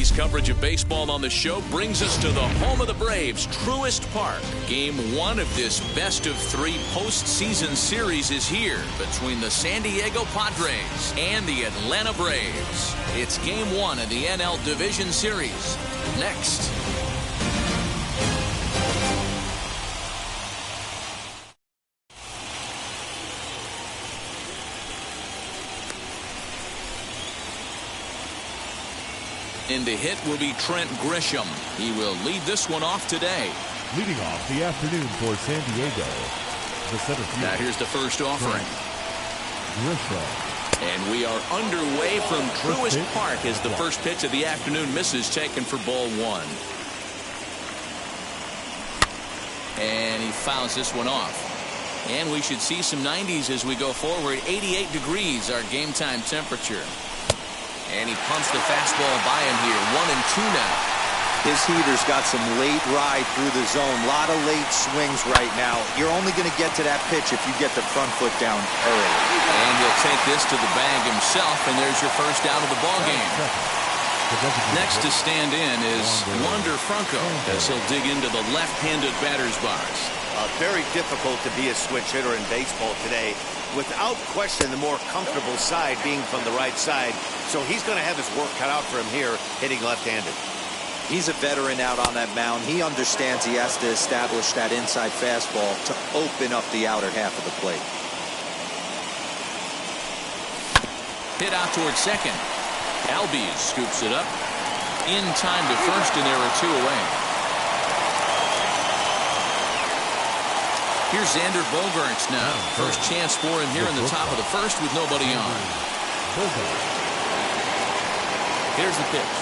Sandy's coverage of baseball on the show brings us to the home of the Braves, Truist Park. Game 1 of this best-of-3 postseason series is here between the San Diego Padres and the Atlanta Braves. It's Game 1 of the NL Division Series. Next. In to hit will be Trent Grisham. He will lead this one off today. Leading off the afternoon for San Diego, the center field. Now here's the first offering. Grisham. And we are underway from Truist Park as the first pitch of the afternoon misses, taken for ball 1. And he fouls this one off. And we should see some 90s as we go forward. 88 degrees our game time temperature. And he pumps the fastball by him here. 1-2 now. His heater's got some late ride through the zone. A lot of late swings right now. You're only going to get to that pitch if you get the front foot down early. And he'll take this to the bag himself, and there's your first out of the ball game. Next to stand in is Wander Franco as he'll dig into the left-handed batter's box. Very difficult to be a switch hitter in baseball today. Without question, the more comfortable side being from the right side. So he's going to have his work cut out for him here, hitting left-handed. He's a veteran out on that mound. He understands he has to establish that inside fastball to open up the outer half of the plate. Hit out towards second. Albies scoops it up. In time to first, and there are 2 away. Here's Xander Bogaerts now. First chance for him here in the top of the first with nobody on. Here's the pitch.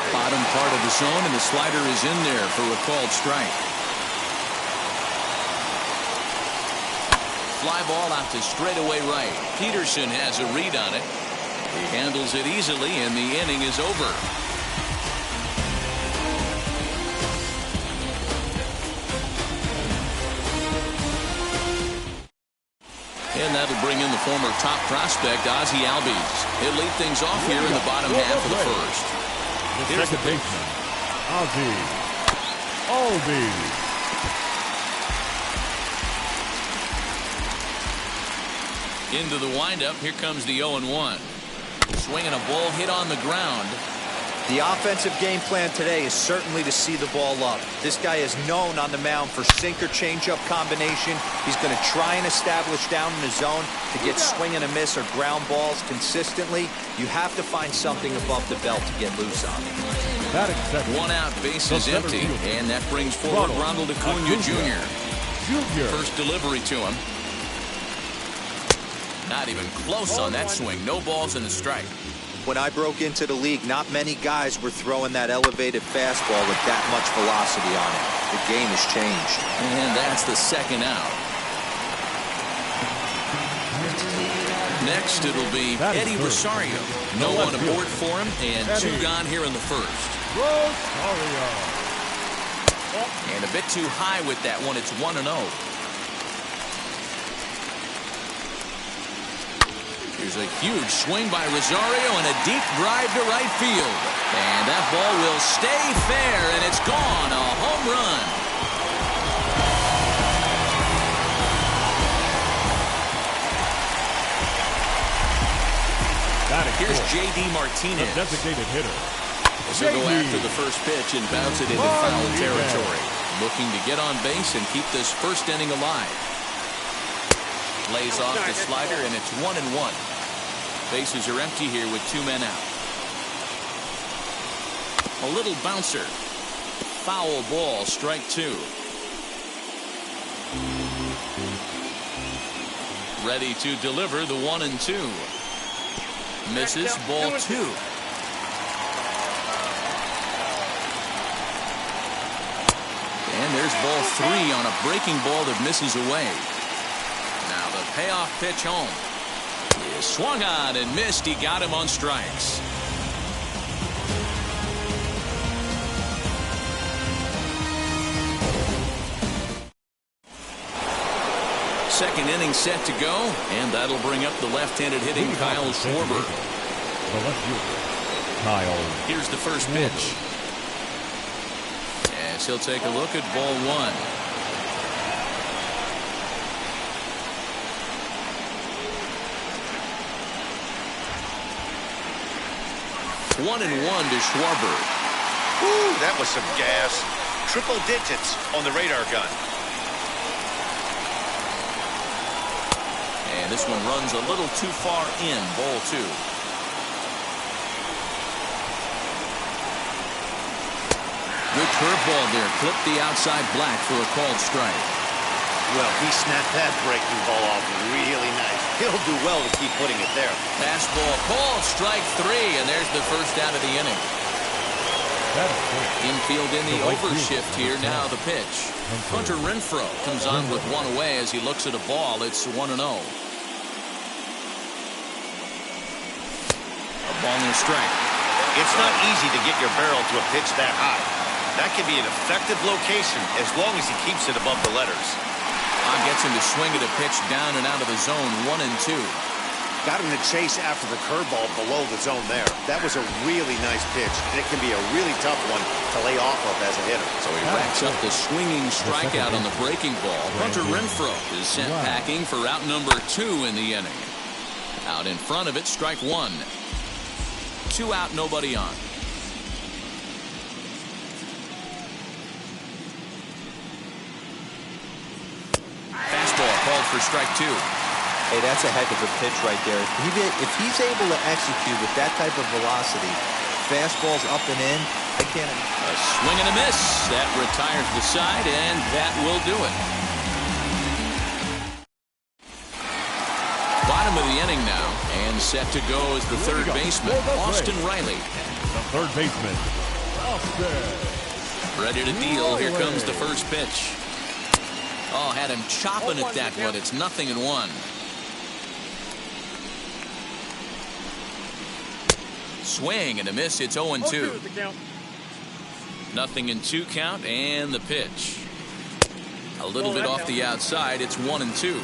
Bottom part of the zone, and the slider is in there for a called strike. Fly ball out to straightaway right. Peterson has a read on it. He handles it easily, and the inning is over. And that'll bring in the former top prospect, Ozzie Albies. He'll lead things off here in the bottom half of the first. Here's the baseman, Ozzie Albies. Into the windup. Here comes the 0-1. Swinging a ball hit on the ground. The offensive game plan today is certainly to see the ball up. This guy is known on the mound for sinker changeup combination. He's going to try and establish down in the zone to get swing and a miss or ground balls consistently. You have to find something above the belt to get loose on. 1 out, base is empty, and that brings forward Ronald Acuna Jr. First delivery to him. Not even close on that swing. No balls and a strike. When I broke into the league, not many guys were throwing that elevated fastball with that much velocity on it. The game has changed. And that's the second out. Next, it'll be Eddie Rosario. No one aboard for him, and 2 gone here in the first. And a bit too high with that one. It's 1-0. Here's a huge swing by Rosario and a deep drive to right field. And that ball will stay fair, and it's gone. A home run. Here's J.D. Martinez. The designated hitter. He'll go after the first pitch and bounce it into foul territory. Looking to get on base and keep this first inning alive. Lays off the slider, and it's 1-1. Bases are empty here with 2 men out. A little bouncer. Foul ball, strike 2. Ready to deliver the 1-2. Misses, ball 2. And there's ball 3 on a breaking ball that misses away. Now the payoff pitch home. He swung on and missed. He got him on strikes. Second inning set to go, and that'll bring up the left-handed hitting Kyle Schwarber. The left fielder, Kyle. Here's the first pitch. As he'll take a look at ball one. One and one to Schwarber. Ooh, that was some gas. Triple digits on the radar gun. And this one runs a little too far in, ball two. Good curveball there. Clipped the outside black for a called strike. Well, he snapped that breaking ball off really nice. He'll do well to keep putting it there. Fastball called, strike three, and there's the first out of the inning. Infield in the overshift here. Now the pitch. Hunter Renfroe comes on with one away as he looks at a ball. It's 1-0. A ball and a strike. It's not easy to get your barrel to a pitch that high. That can be an effective location as long as he keeps it above the letters. Gets him to swing at a pitch down and out of the zone. 1-2. Got him to chase after the curveball below the zone there. That was a really nice pitch, and it can be a really tough one to lay off of as a hitter. So he racks up the swinging strikeout on the breaking ball. Hunter Renfroe is sent packing for out number 2 in the inning. Out in front of it, strike one. 2 out, nobody on. Fastball called for strike 2. Hey, that's a heck of a pitch right there. If he's able to execute with that type of velocity, fastballs up and in, I can't. A swing and a miss. That retires the side, and that will do it. Bottom of the inning now, and set to go is the third baseman, Austin Riley. The third baseman, Austin. Ready to deal. Here comes the first pitch. Oh, had him chopping at that one. It's 0-1. Swing and a miss. It's 0-2. 0-2 count, and the pitch. A little bit off the outside. It's 1-2.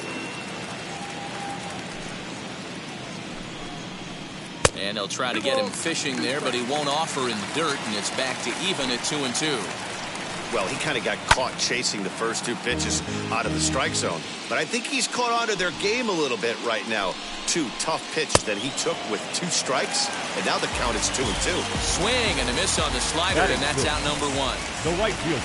And they'll try to get him fishing there, but he won't offer in the dirt, and it's back to even at 2-2. Well, he kind of got caught chasing the first 2 pitches out of the strike zone. But I think he's caught on to their game a little bit right now. 2 tough pitches that he took with 2 strikes, and now the count is 2-2. Swing and a miss on the slider, and that's out number 1. The right fielder,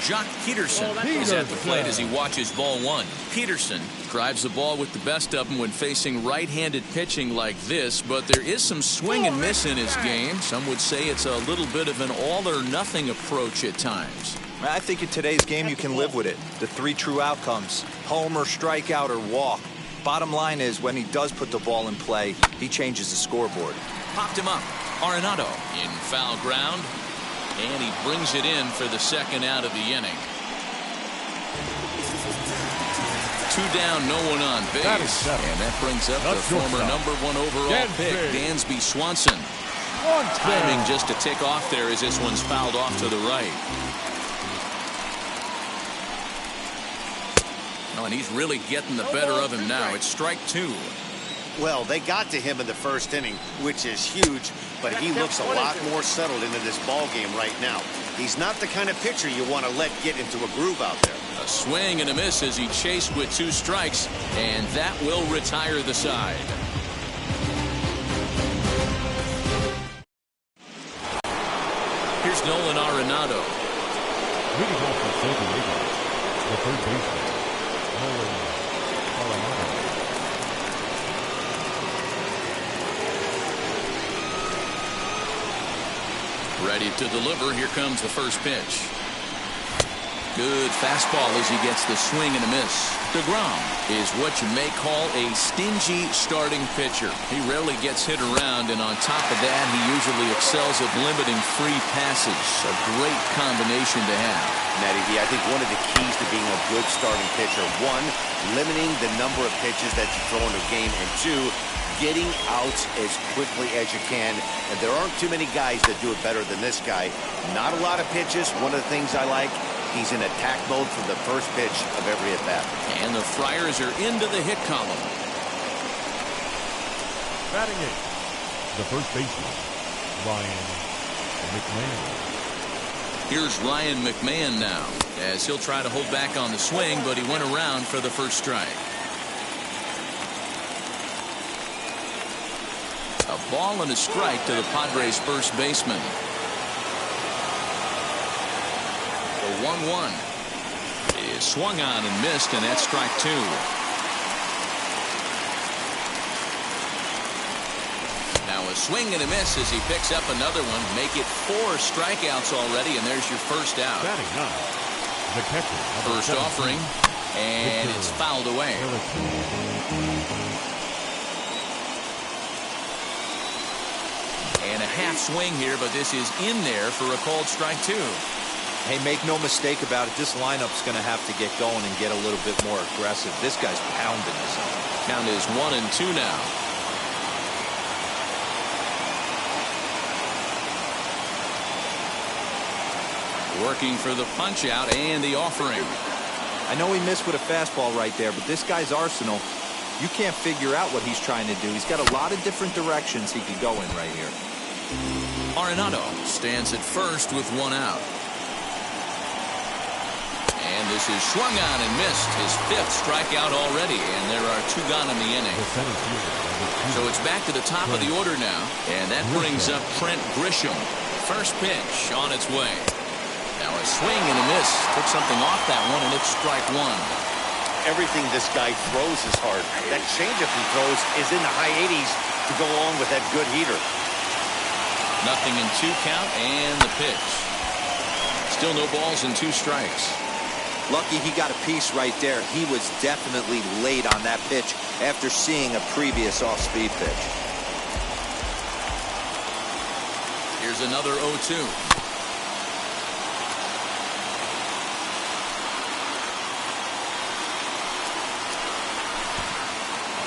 Jock Peterson is at the plate as he watches ball 1. Peterson drives the ball with the best of them when facing right-handed pitching like this, but there is some swing and miss in his game. Some would say it's a little bit of an all-or-nothing approach at times. I think in today's game you can live with it. The 3 true outcomes: homer, strikeout, or walk. Bottom line is, when he does put the ball in play, he changes the scoreboard. Popped him up. Arenado in foul ground, and he brings it in for the second out of the inning. 2 down, no one on base. And that brings up the former #1 overall pick, Dansby Swanson. Timing just to tick off there as this one's fouled off to the right. Oh, and he's really getting the better of him now. It's strike 2. Well, they got to him in the first inning, which is huge, but he looks a lot more settled into this ball game right now. He's not the kind of pitcher you want to let get into a groove out there. A swing and a miss as he chased with 2 strikes, and that will retire the side. Here's Nolan Arenado. Leading off for San Diego, the third baseman, Nolan Arenado. Ready to deliver. Here comes the first pitch. Good fastball as he gets the swing and a miss. DeGrom is what you may call a stingy starting pitcher. He rarely gets hit around, and on top of that, he usually excels at limiting free passes. A great combination to have. Matty, I think one of the keys to being a good starting pitcher, 1, limiting the number of pitches that you throw in a game, and 2, getting out as quickly as you can. And there aren't too many guys that do it better than this guy. Not a lot of pitches. One of the things I like, he's in attack mode from the first pitch of every at-bat. And the Friars are into the hit column. Batting eighth, the first baseman, Ryan McMahon. Here's Ryan McMahon now, as he'll try to hold back on the swing, but he went around for the first strike. A ball and a strike to the Padres' first baseman. The 1-1 is swung on and missed, and that's strike two. Now a swing and a miss as he picks up another one. Make it 4 strikeouts already, and there's your first out. Batting ninth, the catcher. First offering, and it's fouled away. And a half swing here, but this is in there for a called strike two. Hey, make no mistake about it. This lineup's going to have to get going and get a little bit more aggressive. This guy's pounding this up. Count is 1-2 now. Working for the punch out and the offering. I know he missed with a fastball right there, but this guy's arsenal, you can't figure out what he's trying to do. He's got a lot of different directions he could go in right here. Arenado stands at first with 1 out. And this is swung on and missed. His 5th strikeout already, and there are 2 gone in the inning. So it's back to the top of the order now, and that brings up Trent Grisham. First pitch on its way. Now a swing and a miss. Took something off that one, and it's strike 1. Everything this guy throws is hard. That changeup he throws is in the high 80s to go along with that good heater. Nothing in 2 count, and the pitch. Still no balls and 2 strikes. Lucky he got a piece right there. He was definitely late on that pitch after seeing a previous off-speed pitch. Here's another 0-2.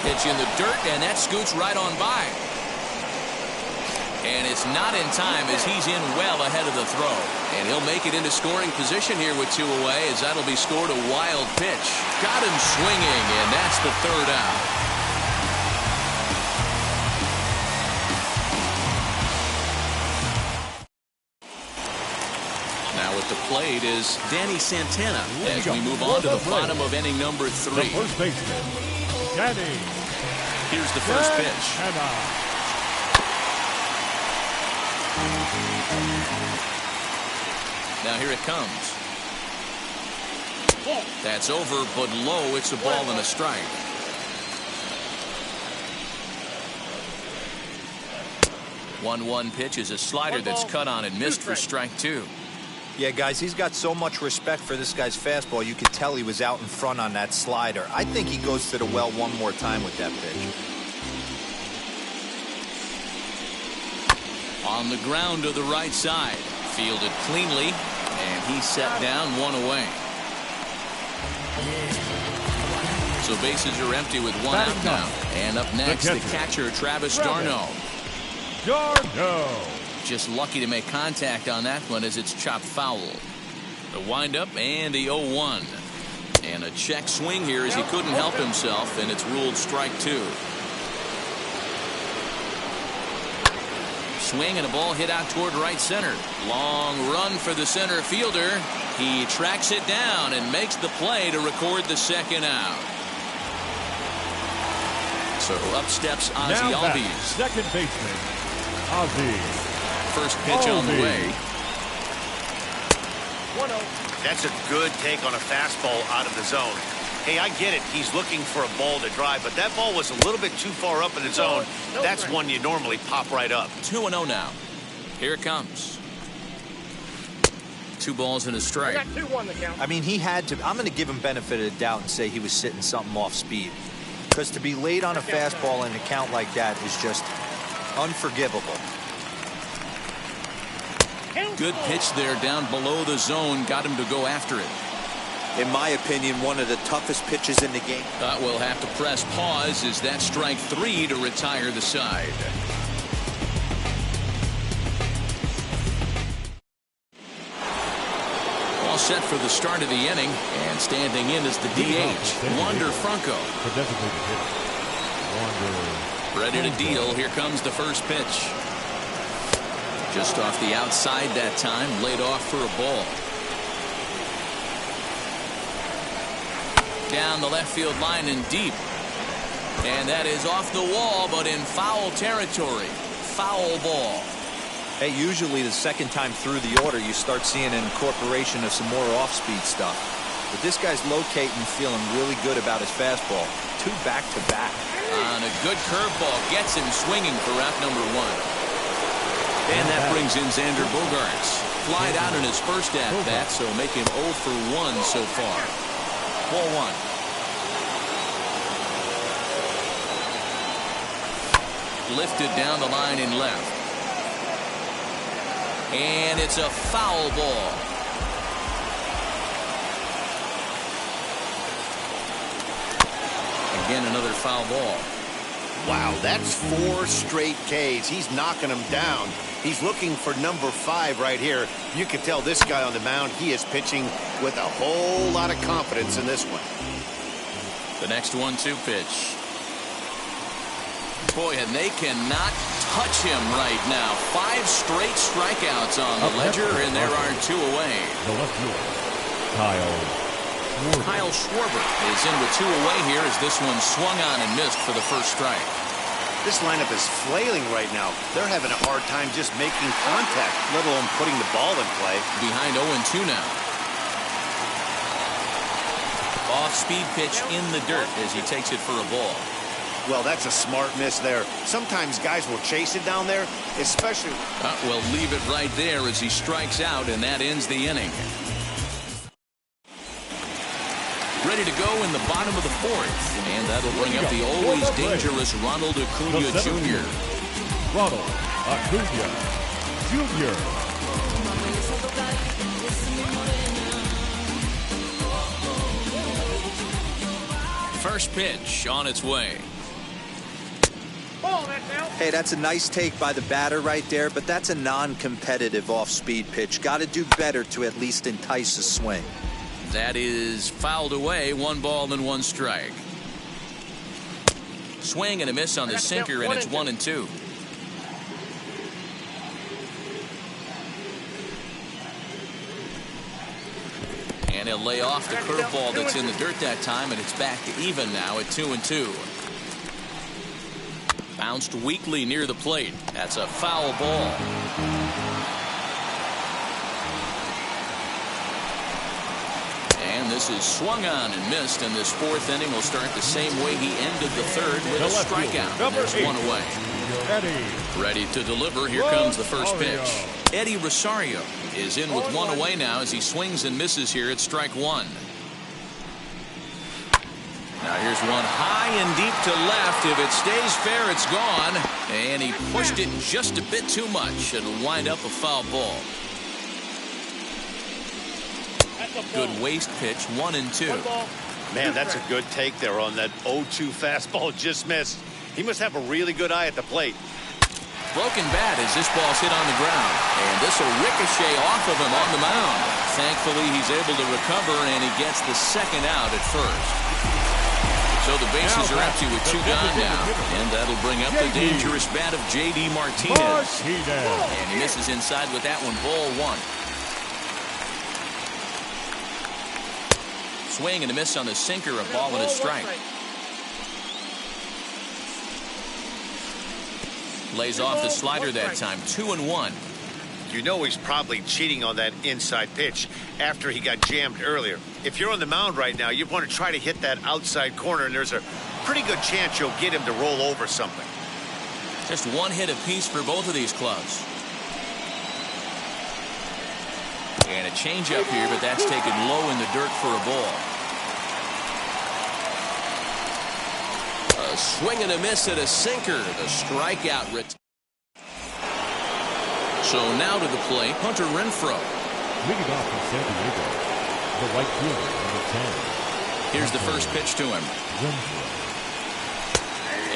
Pitch in the dirt, and that scoots right on by. And it's not in time as he's in well ahead of the throw. And he'll make it into scoring position here with 2 away, as that'll be scored a wild pitch. Got him swinging, and that's the 3rd out. Now at the plate is Danny Santana as we move on to the bottom of inning number 3. The first baseman, Danny. Here's the first pitch. Now here it comes. That's over, but low. It's a ball and a strike. One pitch is a slider that's cut on and missed for strike 2. Yeah, guys, he's got so much respect for this guy's fastball. You could tell he was out in front on that slider. I think he goes to the well one more time with that pitch. On the ground to the right side. Fielded cleanly, and he's set down 1 away. So bases are empty with 1 out now. And up next, the catcher, Travis d'Arnaud. Just lucky to make contact on that one as it's chopped foul. The windup and the 0-1. And a check swing here as he couldn't help himself, and it's ruled strike 2. Swing and a ball hit out toward right center. Long run for the center fielder. He tracks it down and makes the play to record the 2nd out. So up steps Ozzie Albies. Second baseman, Ozzie. First pitch on the way. 1-0. That's a good take on a fastball out of the zone. Hey, I get it. He's looking for a ball to drive, but that ball was a little bit too far up in the zone. That's one you normally pop right up. 2-0 now. Here it comes. 2 balls and a strike. I mean, he had to. I'm going to give him benefit of the doubt and say he was sitting something off speed. Because to be late on a fastball in a count like that is just unforgivable. Good pitch there down below the zone. Got him to go after it. In my opinion, one of the toughest pitches in the game. We'll have to press pause as that strike 3 to retire the side. All set for the start of the inning, and standing in is the DH, Wander Franco. The designated hitter, Wander Ready to deal. Here comes the first pitch. Just off the outside that time. Laid off for a ball. Down the left field line and deep. And that is off the wall, but in foul territory. Foul ball. Hey, usually the second time through the order, you start seeing an incorporation of some more off-speed stuff. But this guy's locating, feeling really good about his fastball. 2 back-to-back. On a good curveball, gets him swinging for out number 1. And that brings in Xander Bogaerts. Flied out in his first at-bat, so make him 0 for 1 so far. Ball 1. Lifted down the line in left. And it's a foul ball. Again, another foul ball. Wow, that's 4 straight Ks. He's knocking them down. He's looking for number 5 right here. You can tell this guy on the mound, he is pitching with a whole lot of confidence in this one. The next 1-2 pitch. Boy, and they cannot touch him right now. 5 straight strikeouts on the ledger, and there are 2 away. The left fielder, Kyle Schwarber is in with 2 away here as this one swung on and missed for the first strike. This lineup is flailing right now. They're having a hard time just making contact, let alone putting the ball in play. Behind 0-2 now. Off-speed pitch in the dirt as he takes it for a ball. Well, that's a smart miss there. Sometimes guys will chase it down there, especially... Well, leave it right there as he strikes out, and that ends the inning. Ready to go in the bottom of the 4th, and that'll bring up the always dangerous Ronald Acuna Jr. Ronald Acuna Jr. First pitch on its way. Hey, that's a nice take by the batter right there, but that's a non-competitive off-speed pitch. Got to do better to at least entice a swing. That is fouled away. 1 ball and 1 strike. Swing and a miss on the sinker, and it's 1-2. And he'll lay off the curveball that's in the dirt that time, and it's back to even now at 2-2. Bounced weakly near the plate. That's a foul ball. And this is swung on and missed, and this 4th inning will start the same way he ended the 3rd with a strikeout. And there's 1 away. Ready to deliver. Here comes the first pitch. Eddie Rosario is in with 1 away now as he swings and misses here at strike 1. Now here's one high and deep to left. If it stays fair, it's gone. And he pushed it just a bit too much. It'll wind up a foul ball. Good waist pitch, 1-2. Man, that's a good take there on that 0-2 fastball just missed. He must have a really good eye at the plate. Broken bat as this ball's hit on the ground. And this will ricochet off of him on the mound. Thankfully, he's able to recover, and he gets the 2nd out at first. So the bases are empty with 2 gone now. And that'll bring up the dangerous bat of J.D. Martinez. And he misses inside with that one. Ball 1. Swing and a miss on the sinker. A ball and a strike. Lays off the slider that time. 2-1. You know he's probably cheating on that inside pitch after he got jammed earlier. If you're on the mound right now, you want to try to hit that outside corner, and there's a pretty good chance you'll get him to roll over something. Just 1 hit apiece for both of these clubs. And a changeup here, but that's taken low in the dirt for a ball. A swing and a miss at a sinker. The strikeout. So now to the plate, Hunter Renfroe. Leading off from San Diego, the right fielder, number 10. Here's the first pitch to him. Renfroe.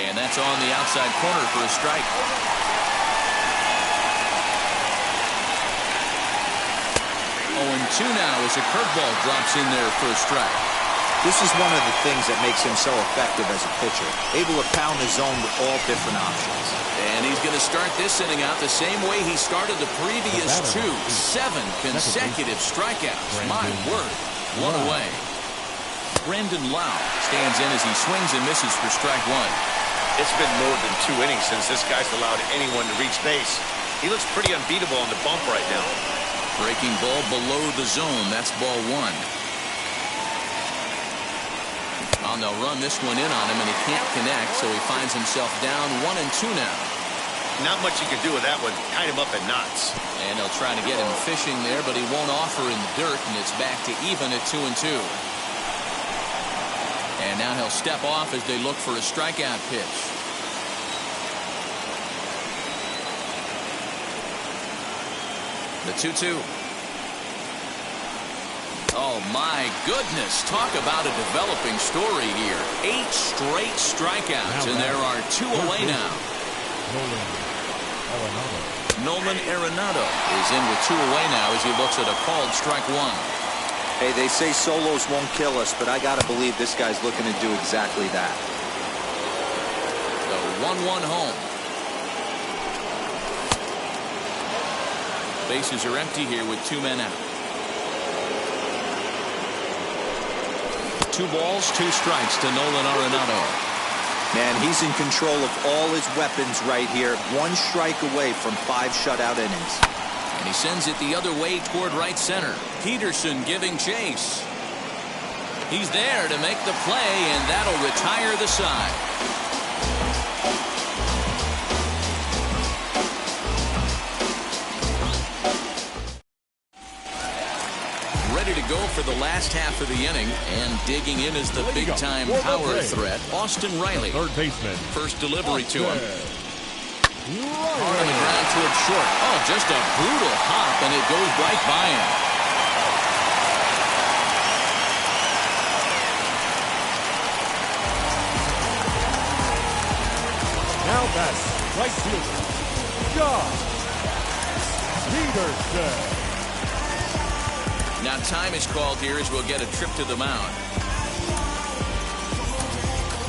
And that's on the outside corner for a strike. 0-2 now as a curveball drops in there for a strike. This is one of the things that makes him so effective as a pitcher, able to pound the zone with all different options. And he's going to start this inning out the same way he started the previous two. 7 consecutive strikeouts. My word. One away. Brandon Lau stands in as he swings and misses for strike one. It's been more than 2 innings since this guy's allowed anyone to reach base. He looks pretty unbeatable on the bump right now. Breaking ball below the zone. That's ball one. Well, they'll run this one in on him, and he can't connect, so he finds himself down 1-2 now. Not much you can do with that one. Tied him up in knots. And he'll try to get him fishing there, but he won't offer in the dirt, and it's back to even at 2-2. And now he'll step off as they look for a strikeout pitch. The 2-2. Oh, my goodness. Talk about a developing story here. 8 straight strikeouts, and there are 2 away now. Nolan Arenado is in with 2 away now as he looks at a called strike one. Hey, they say solos won't kill us, but I got to believe this guy's looking to do exactly that. The 1-1 home. Bases are empty here with 2 men out. 2 balls, 2 strikes to Nolan Arenado. Man, he's in control of all his weapons right here. 1 strike away from 5 shutout innings. And he sends it the other way toward right center. Peterson giving chase. He's there to make the play, and that'll retire the side. Ready to go for the last half of the inning, and digging in is the big-time power threat, Austin Riley. Third baseman. First delivery to him. Hard on the ground towards short. Oh, just a brutal hop, and it goes right by him. Now that's right fielder, Josh Peterson. Now time is called here as we'll get a trip to the mound.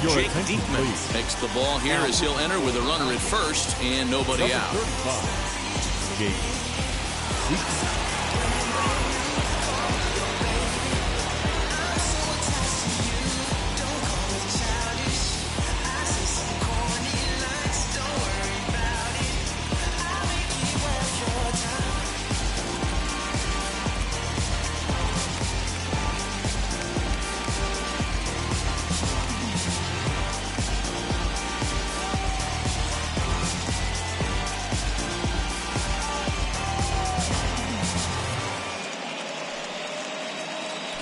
Jake Diekman makes the ball here as he'll enter with a runner at first and nobody out.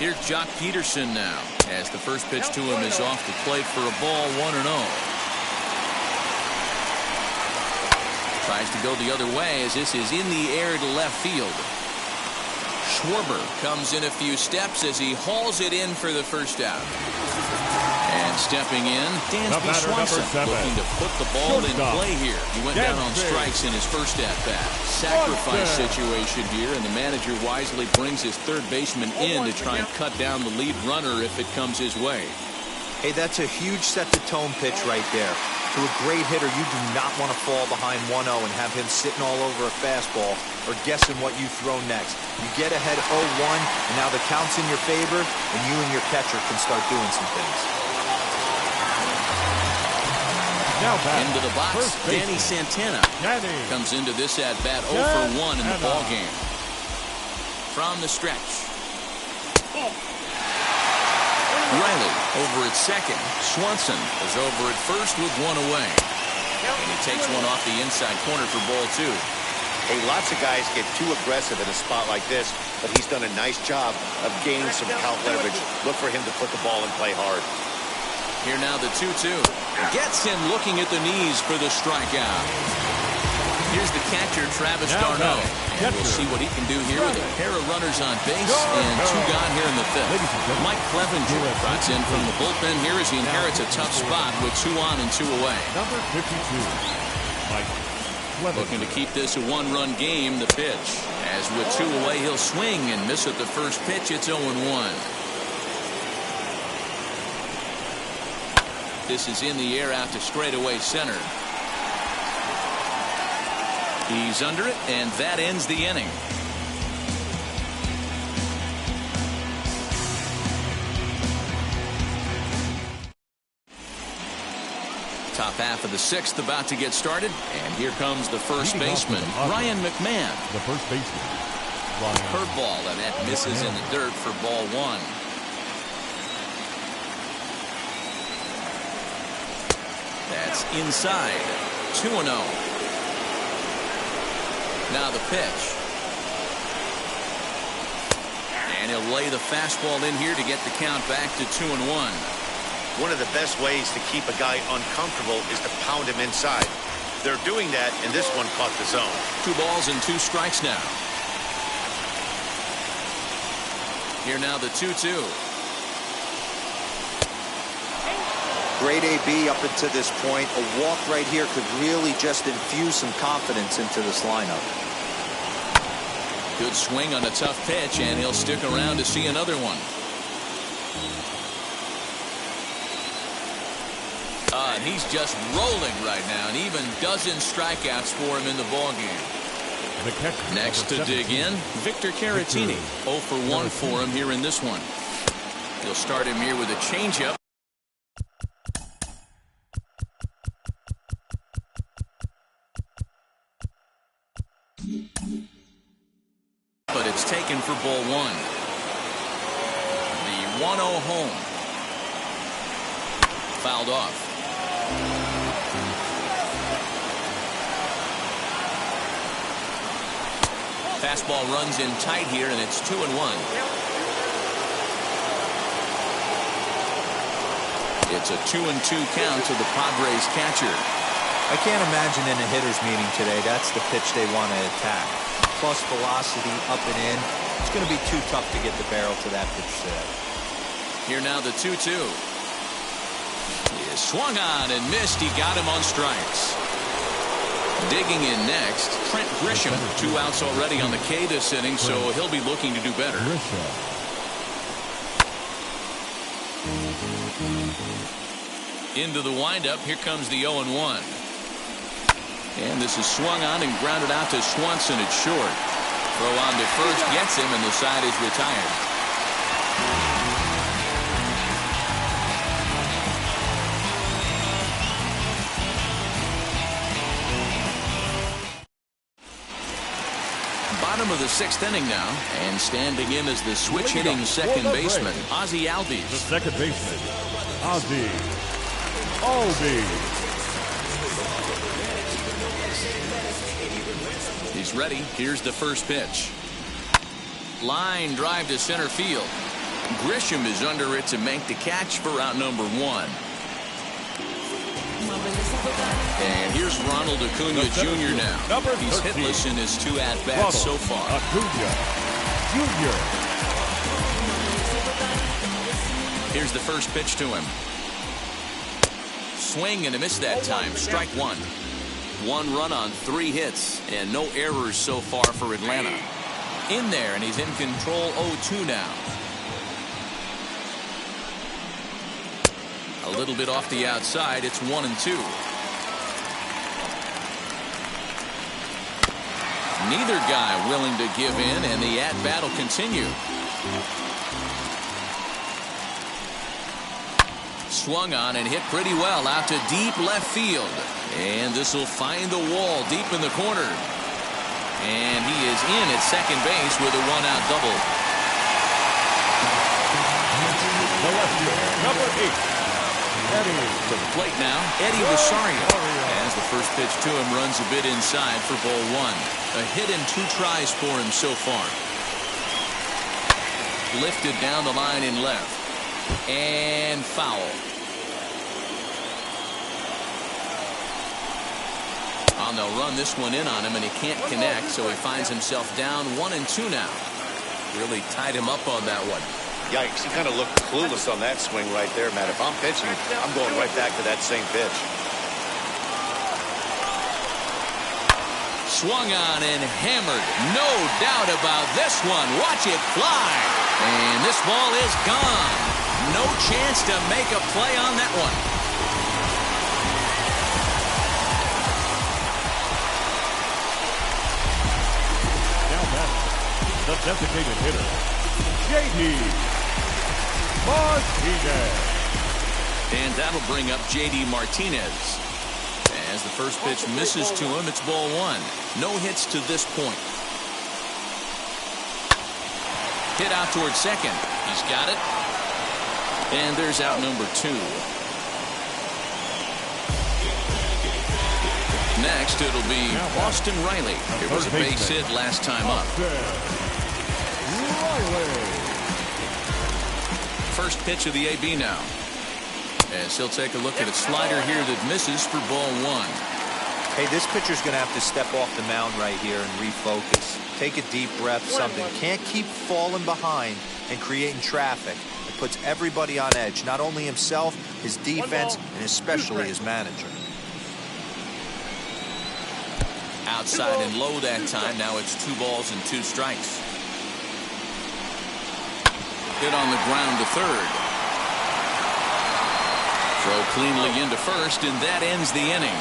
Here's Jock Peterson now, as the first pitch to him is off the plate for a ball, 1-0. Tries to go the other way as this is in the air to left field. Schwarber comes in a few steps as he hauls it in for the first out. And stepping in, Dansby Swanson looking to put the ball in play here. He went down on strikes in his first at-bat. Sacrifice situation here, and the manager wisely brings his third baseman in to try and cut down the lead runner if it comes his way. Hey, that's a huge set-the-tone pitch right there. To a great hitter, you do not want to fall behind 1-0 and have him sitting all over a fastball or guessing what you throw next. You get ahead 0-1, and now the count's in your favor, and you and your catcher can start doing some things. Now back into the box, Danny Santana comes into this at-bat 0 for 1 in the ballgame. From the stretch. Riley over at second. Swanson is over at first with 1 away. And he takes one off the inside corner for ball 2. Hey, lots of guys get too aggressive in a spot like this, but he's done a nice job of gaining some count leverage. Look for him to put the ball and play hard. Here now the 2-2. Gets him looking at the knees for the strikeout. Here's the catcher, Travis d'Arnaud. And we'll see what he can do here with a pair of runners on base and 2 gone here in the 5th. Mike Clevenger trots in from the bullpen here as he inherits a tough spot with 2 on and 2 away. Number 52, Mike Clevenger. Looking to keep this a 1-run game, the pitch. As with 2 away, he'll swing and miss at the first pitch. It's 0-1. This is in the air out to straightaway center. He's under it, and that ends the inning. Top half of the sixth about to get started, and here comes the first baseman, Ryan McMahon. The first baseman, Ryan. Curveball, and that misses in the dirt for ball one. That's inside. 2-0. Now the pitch. And he'll lay the fastball in here to get the count back to 2-1. One of the best ways to keep a guy uncomfortable is to pound him inside. They're doing that, and this one caught the zone. 2 balls and 2 strikes now. Here now the 2-2. Great AB up until this point. A walk right here could really just infuse some confidence into this lineup. Good swing on a tough pitch, and he'll stick around to see another one. And he's just rolling right now, and even dozen strikeouts for him in the ballgame. Next to dig in, Victor Caratini. 0 for 1 for him here in this one. He'll start him here with a changeup. But it's taken for ball one. The 1-0 home. Fouled off. Fastball runs in tight here, and it's 2-1. It's a 2-2 count to the Padres catcher. I can't imagine in a hitter's meeting today that's the pitch they want to attack. Plus velocity up and in. It's going to be too tough to get the barrel to that pitch set. Here now the 2-2. He swung on and missed. He got him on strikes. Digging in next, Trent Grisham. 2 outs already on the K this inning, so he'll be looking to do better. Into the windup. Here comes the 0-1. And this is swung on and grounded out to Swanson at short. Throw on to first gets him, and the side is retired. Bottom of the 6th inning now, and standing in as the switch hitting second baseman, Ozzie Albies. The second baseman, Ozzie Albies. He's ready. Here's the first pitch. Line drive to center field. Grisham is under it to make the catch for out number 1. And here's Ronald Acuna Jr. now. He's hitless in his 2 at-bats so far. Acuna Jr. Here's the first pitch to him. Swing and a miss that time. Strike 1. 1 run on 3 hits, and no errors so far for Atlanta. In there, and he's in control. 0-2 now. A little bit off the outside. It's 1-2. Neither guy willing to give in, and the at-bat will continue. Swung on and hit pretty well out to deep left field. And this will find the wall deep in the corner. And he is in at second base with a 1-out double. The left fielder, number 8. To the plate now, Eddie Rosario. As the first pitch to him runs a bit inside for ball 1. A hit and 2 tries for him so far. Lifted down the line in left. And foul. And they'll run this one in on him, and he can't connect, so he finds himself down 1-2 now. Really tied him up on that one. Yikes, he kind of looked clueless on that swing right there, Matt. If I'm pitching, I'm going right back to that same pitch. Swung on and hammered. No doubt about this one. Watch it fly. And this ball is gone. No chance to make a play on that one. designated hitter, J.D. Martinez. And that'll bring up J.D. Martinez. As the first pitch misses to him, it's ball one. No hits to this point. Hit out towards second. He's got it. And there's out number two. Next, it'll be Austin Riley. It was a base hit last time up. First pitch of the AB now. As he'll take a look at a slider here that misses for ball one. Hey, this pitcher's going to have to step off the mound right here and refocus. Take a deep breath, something. Can't keep falling behind and creating traffic. It puts everybody on edge, not only himself, his defense, and especially his manager. Outside and low that time. Now it's 2 balls and 2 strikes. Hit on the ground to third. Throw cleanly into first, and that ends the inning.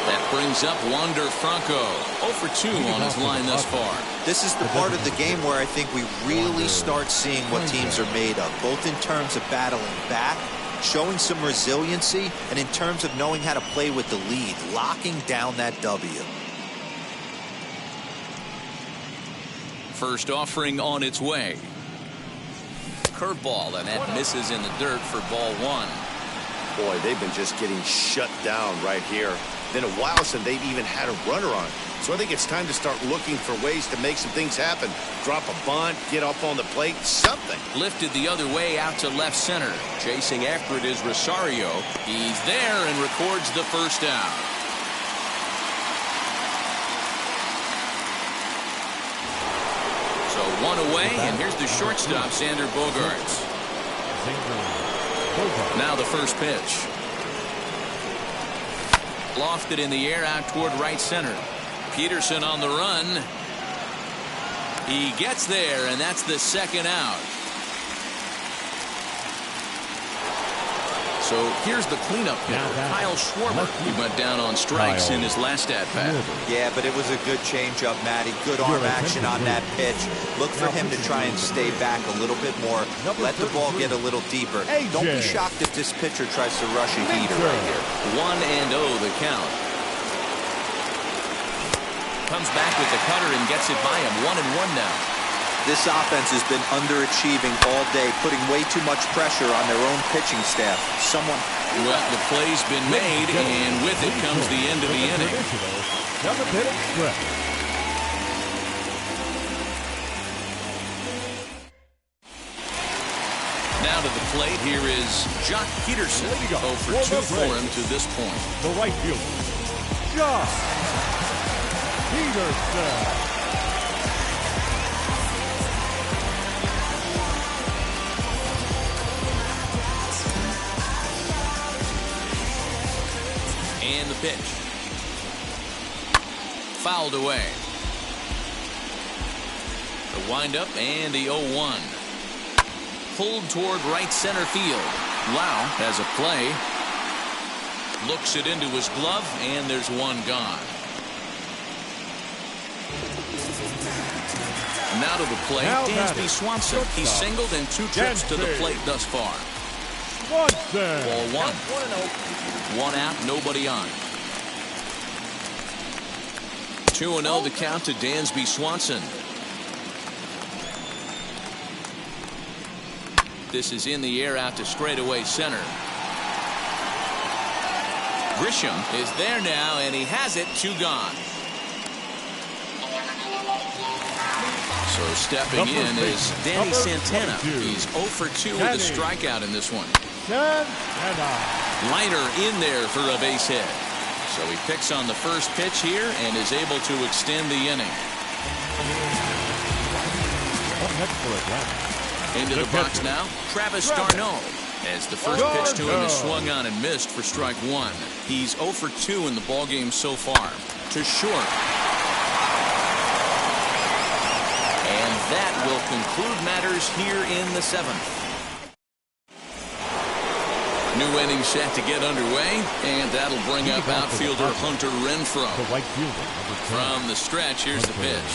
That brings up Wander Franco. 0 for 2 on his line thus far. This is the part of the game where I think we really start seeing what teams are made of, both in terms of battling back, showing some resiliency, and in terms of knowing how to play with the lead, locking down that W. First offering on its way. Curveball, and that misses in the dirt for ball one. Boy, they've been just getting shut down right here. Been a while since they've even had a runner on. So I think it's time to start looking for ways to make some things happen. Drop a bunt, get up on the plate, something. Lifted the other way out to left center. Chasing after it is Rosario. He's there and records the first down. So 1 away, and here's the shortstop, Xander Bogaerts. Now the first pitch. Lofted in the air out toward right center. Peterson on the run. He gets there, and that's the second out. So here's the cleanup hitter, Kyle Schwarber. He went down on strikes in his last at-bat. Yeah, but it was a good changeup, Matty. Good arm action on that pitch. Look for him to try and stay back a little bit more. Let the ball get a little deeper. Don't be shocked if this pitcher tries to rush a heater right here. 1-0 the count. Comes back with the cutter and gets it by him. 1-1 now. This offense has been underachieving all day, putting way too much pressure on their own pitching staff. Well, the play's been made, and with it comes the end of the inning. Now to the plate, here is Jock Peterson. 0 for 2 for him to this point. The right fielder, Jock Peterson. And the pitch. Fouled away. The windup and the 0-1. Pulled toward right center field. Lau has a play. Looks it into his glove, and there's one gone. Now to the plate, Dansby Swanson. He's singled in 2 trips to the plate thus far. Ball 1. 1 out, nobody on. 2-0 the count to Dansby Swanson. This is in the air out to straightaway center. Grisham is there now, and he has it. 2 gone. So stepping in is Danny Santana. He's 0 for 2 with a strikeout in this one. Liner in there for a base hit. So he picks on the first pitch here and is able to extend the inning. Into the box now, Travis d'Arnaud. As the first pitch to him is swung on and missed for strike 1. He's 0 for 2 in the ballgame so far. To short. That will conclude matters here in the 7th. New inning set to get underway, and that'll bring up outfielder Hunter Renfroe. The right fielder, number 10. From the stretch, here's the pitch.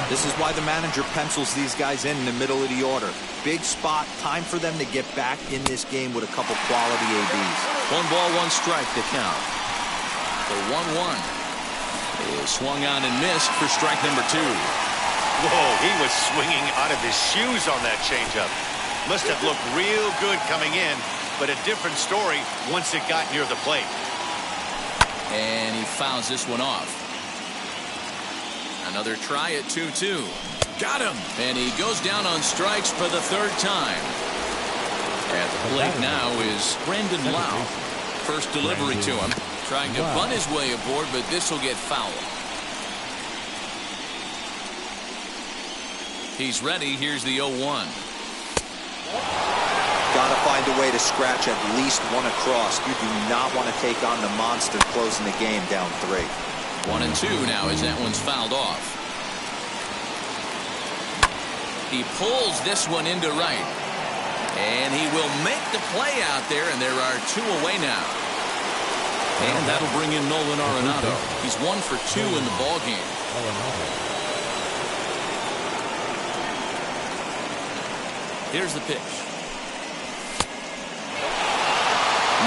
This is why the manager pencils these guys in the middle of the order. Big spot, time for them to get back in this game with a couple quality ABs. 1 ball, 1 strike to count. The 1-1 is swung on and missed for strike number 2. Whoa, he was swinging out of his shoes on that changeup. Must have looked real good coming in, but a different story once it got near the plate. And he fouls this one off. Another try at 2-2. Got him. And he goes down on strikes for the 3rd time. At the plate now is Brendan Lau. First delivery to him. Trying to bunt his way aboard, but this will get fouled. He's ready. Here's the 0-1. Got to find a way to scratch at least 1 across. You do not want to take on the monster closing the game down 3. 1-2 now as that one's fouled off. He pulls this one into right. And he will make the play out there, and there are 2 away now. And that'll bring in Nolan Arenado. He's 1 for 2 in the ballgame. Here's the pitch.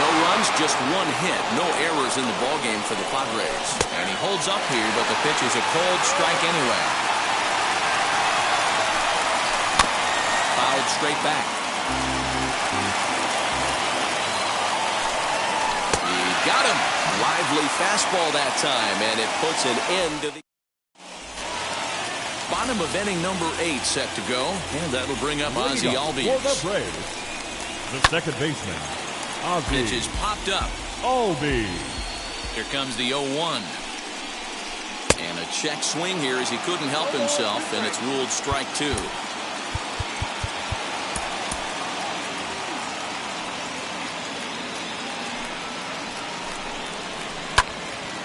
No runs, just 1 hit. No errors in the ballgame for the Padres. And he holds up here, but the pitch is a cold strike anyway. Fouled straight back. He got him. Lively fastball that time, and it puts an end to the bottom of inning number 8 set to go, and that'll bring up Ozzie Albies. For the Braves, the second baseman, Ozzie Pitch is popped up. Albies. Here comes the 0-1. And a check swing here as he couldn't help himself, and it's ruled strike 2.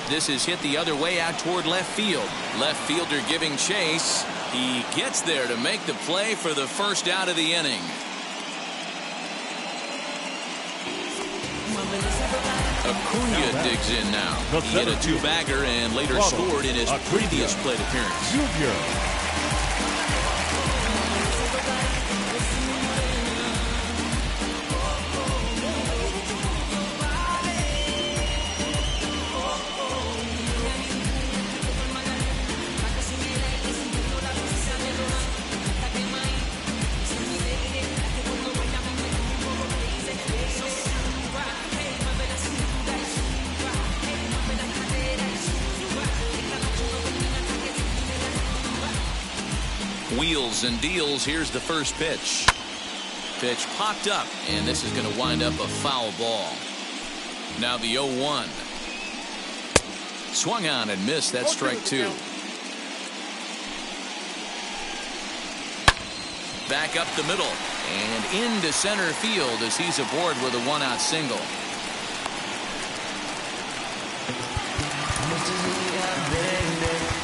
This is hit the other way out toward left field. Left fielder giving chase. He gets there to make the play for the first out of the inning. Acuna digs in now. He hit a 2-bagger and later scored in his previous plate appearance. Junior. Wheels and deals. Here's the first pitch. Pitch popped up, and this is going to wind up a foul ball. Now the 0-1. Swung on and missed. That's strike 2. Back up the middle and into center field as he's aboard with a 1-out single.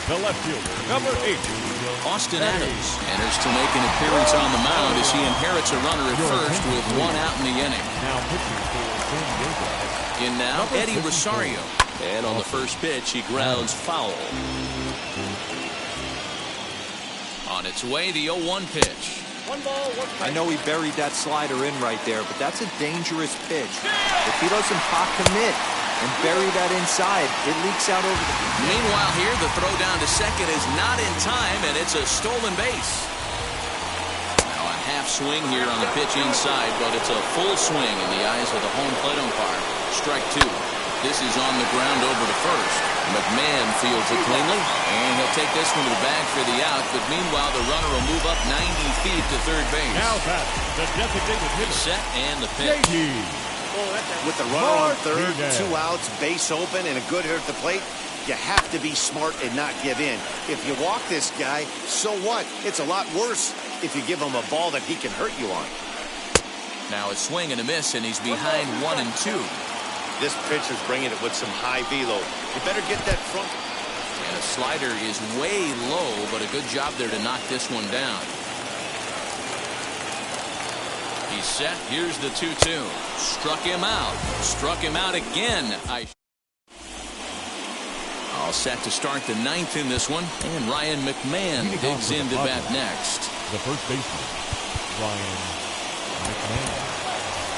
The left fielder, number 8. Austin Adams enters to make an appearance on the mound as he inherits a runner at first with 1 out in the inning. Now pitching for San Diego. In now, Eddie Rosario. And on the first pitch, he grounds foul. On its way, the 0-1 pitch. I know he buried that slider in right there, but that's a dangerous pitch. If he doesn't pop commit and bury that inside, it leaks out over the... Meanwhile here, the throw down to second is not in time, and it's a stolen base. Now a half swing here on the pitch inside, but it's a full swing in the eyes of the home plate umpire. Strike 2. This is on the ground over to first. McMahon fields it cleanly, and he'll take this one to the bag for the out, but meanwhile the runner will move up 90 feet to third base. Now that's the designated hitter. Set and the pitch. With the runner on third, 2 outs, base open, and a good hitter at the plate, you have to be smart and not give in. If you walk this guy, so what? It's a lot worse if you give him a ball that he can hurt you on. Now a swing and a miss, and he's behind 1 and 2. This pitch is bringing it with some high velo. You better get that front. And a slider is way low, but a good job there to knock this one down. He's set. Here's the 2-2. Struck him out. Struck him out again. All set to start the 9th in this one. And Ryan McMahon digs into bat next. The first baseman, Ryan McMahon.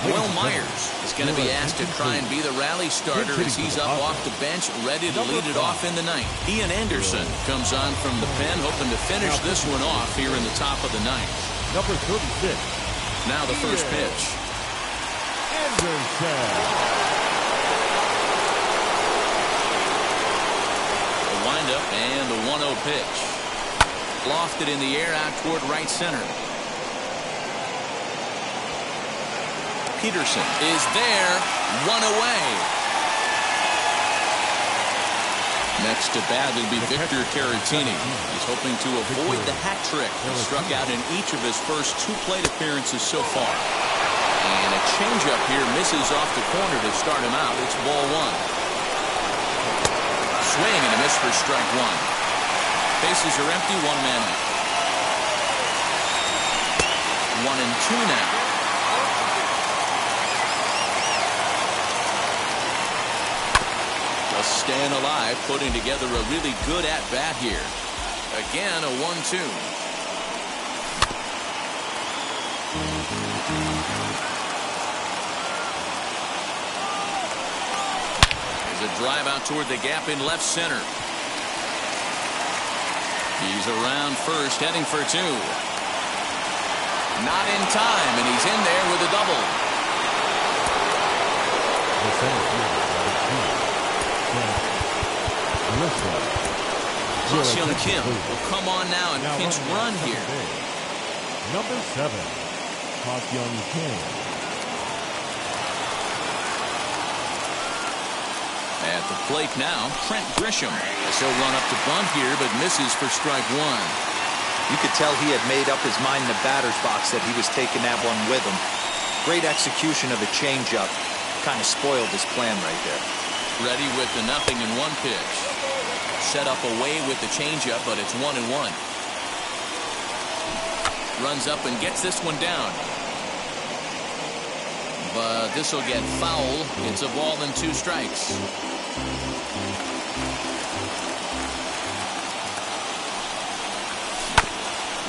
Will Myers is going to be asked to try and be the rally starter as he's up off the bench, ready to lead it off in the 9th. Ian Anderson comes on from the pen, hoping to finish this one off here in the top of the 9th. Number 36. Now the first pitch. Anderson. The windup and the 1-0 pitch. Lofted in the air out toward right center. Peterson is there, one away. Next to bat will be Victor Caratini. He's hoping to avoid the hat trick. He struck out in each of his first 2 plate appearances so far. And a changeup here misses off the corner to start him out. It's ball 1. Swing and a miss for strike 1. Bases are empty, 1 man out. 1-2 now. Staying alive, putting together a really good at-bat here. Again, a 1-2. There's a drive out toward the gap in left center. He's around first, heading for 2. Not in time, and he's in there with a double. The center fielder, Young Kim will come on now and pinch run here. Number 7, Young Kim. At the plate now, Trent Grisham. He'll run up to bunt here, but misses for strike 1. You could tell he had made up his mind in the batter's box that he was taking that one with him. Great execution of a changeup. Kind of spoiled his plan right there. Ready with the 0-1 pitch. Set up away with the changeup, but it's 1-1. Runs up and gets this one down. But this will get foul. It's a ball and 2 strikes.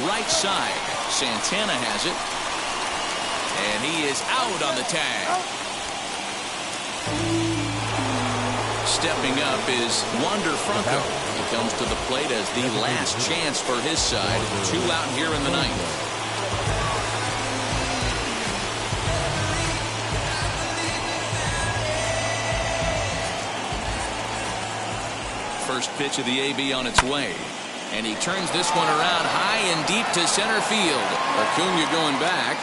Right side. Santana has it. And he is out on the tag. Stepping up is Wander Franco. He comes to the plate as the last chance for his side. 2 out here in the 9th. First pitch of the AB on its way. And he turns this one around high and deep to center field. Acuna going back.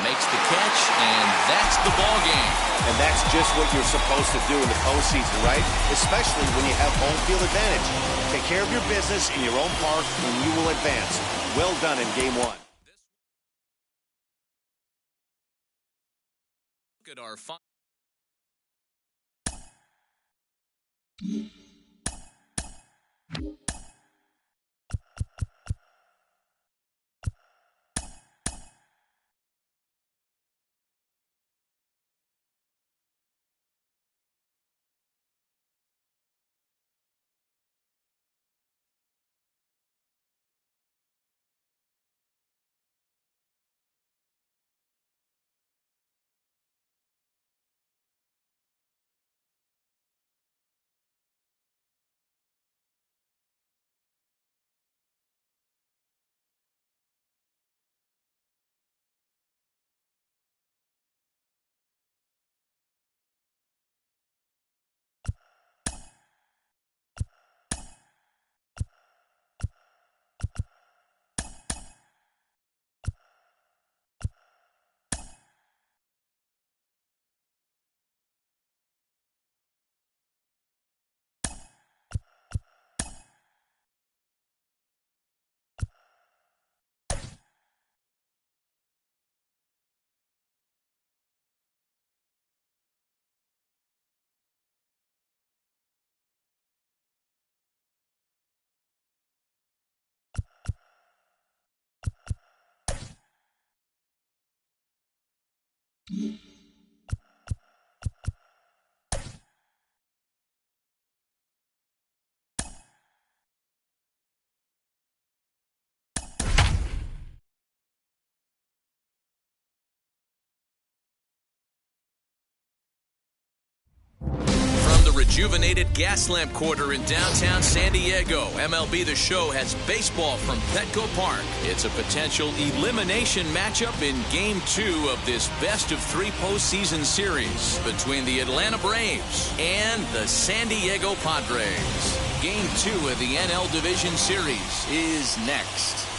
Makes the catch, and that's the ball game. And that's just what you're supposed to do in the postseason, right? Especially when you have home field advantage. Take care of your business in your own park, and you will advance. Well done in Game 1. Look at our rejuvenated gas lamp quarter in downtown San Diego. MLB The Show has baseball from Petco Park. It's a potential elimination matchup in Game 2 of this best-of-3 postseason series between the Atlanta Braves and the San Diego Padres. Game 2 of the NL Division Series is next.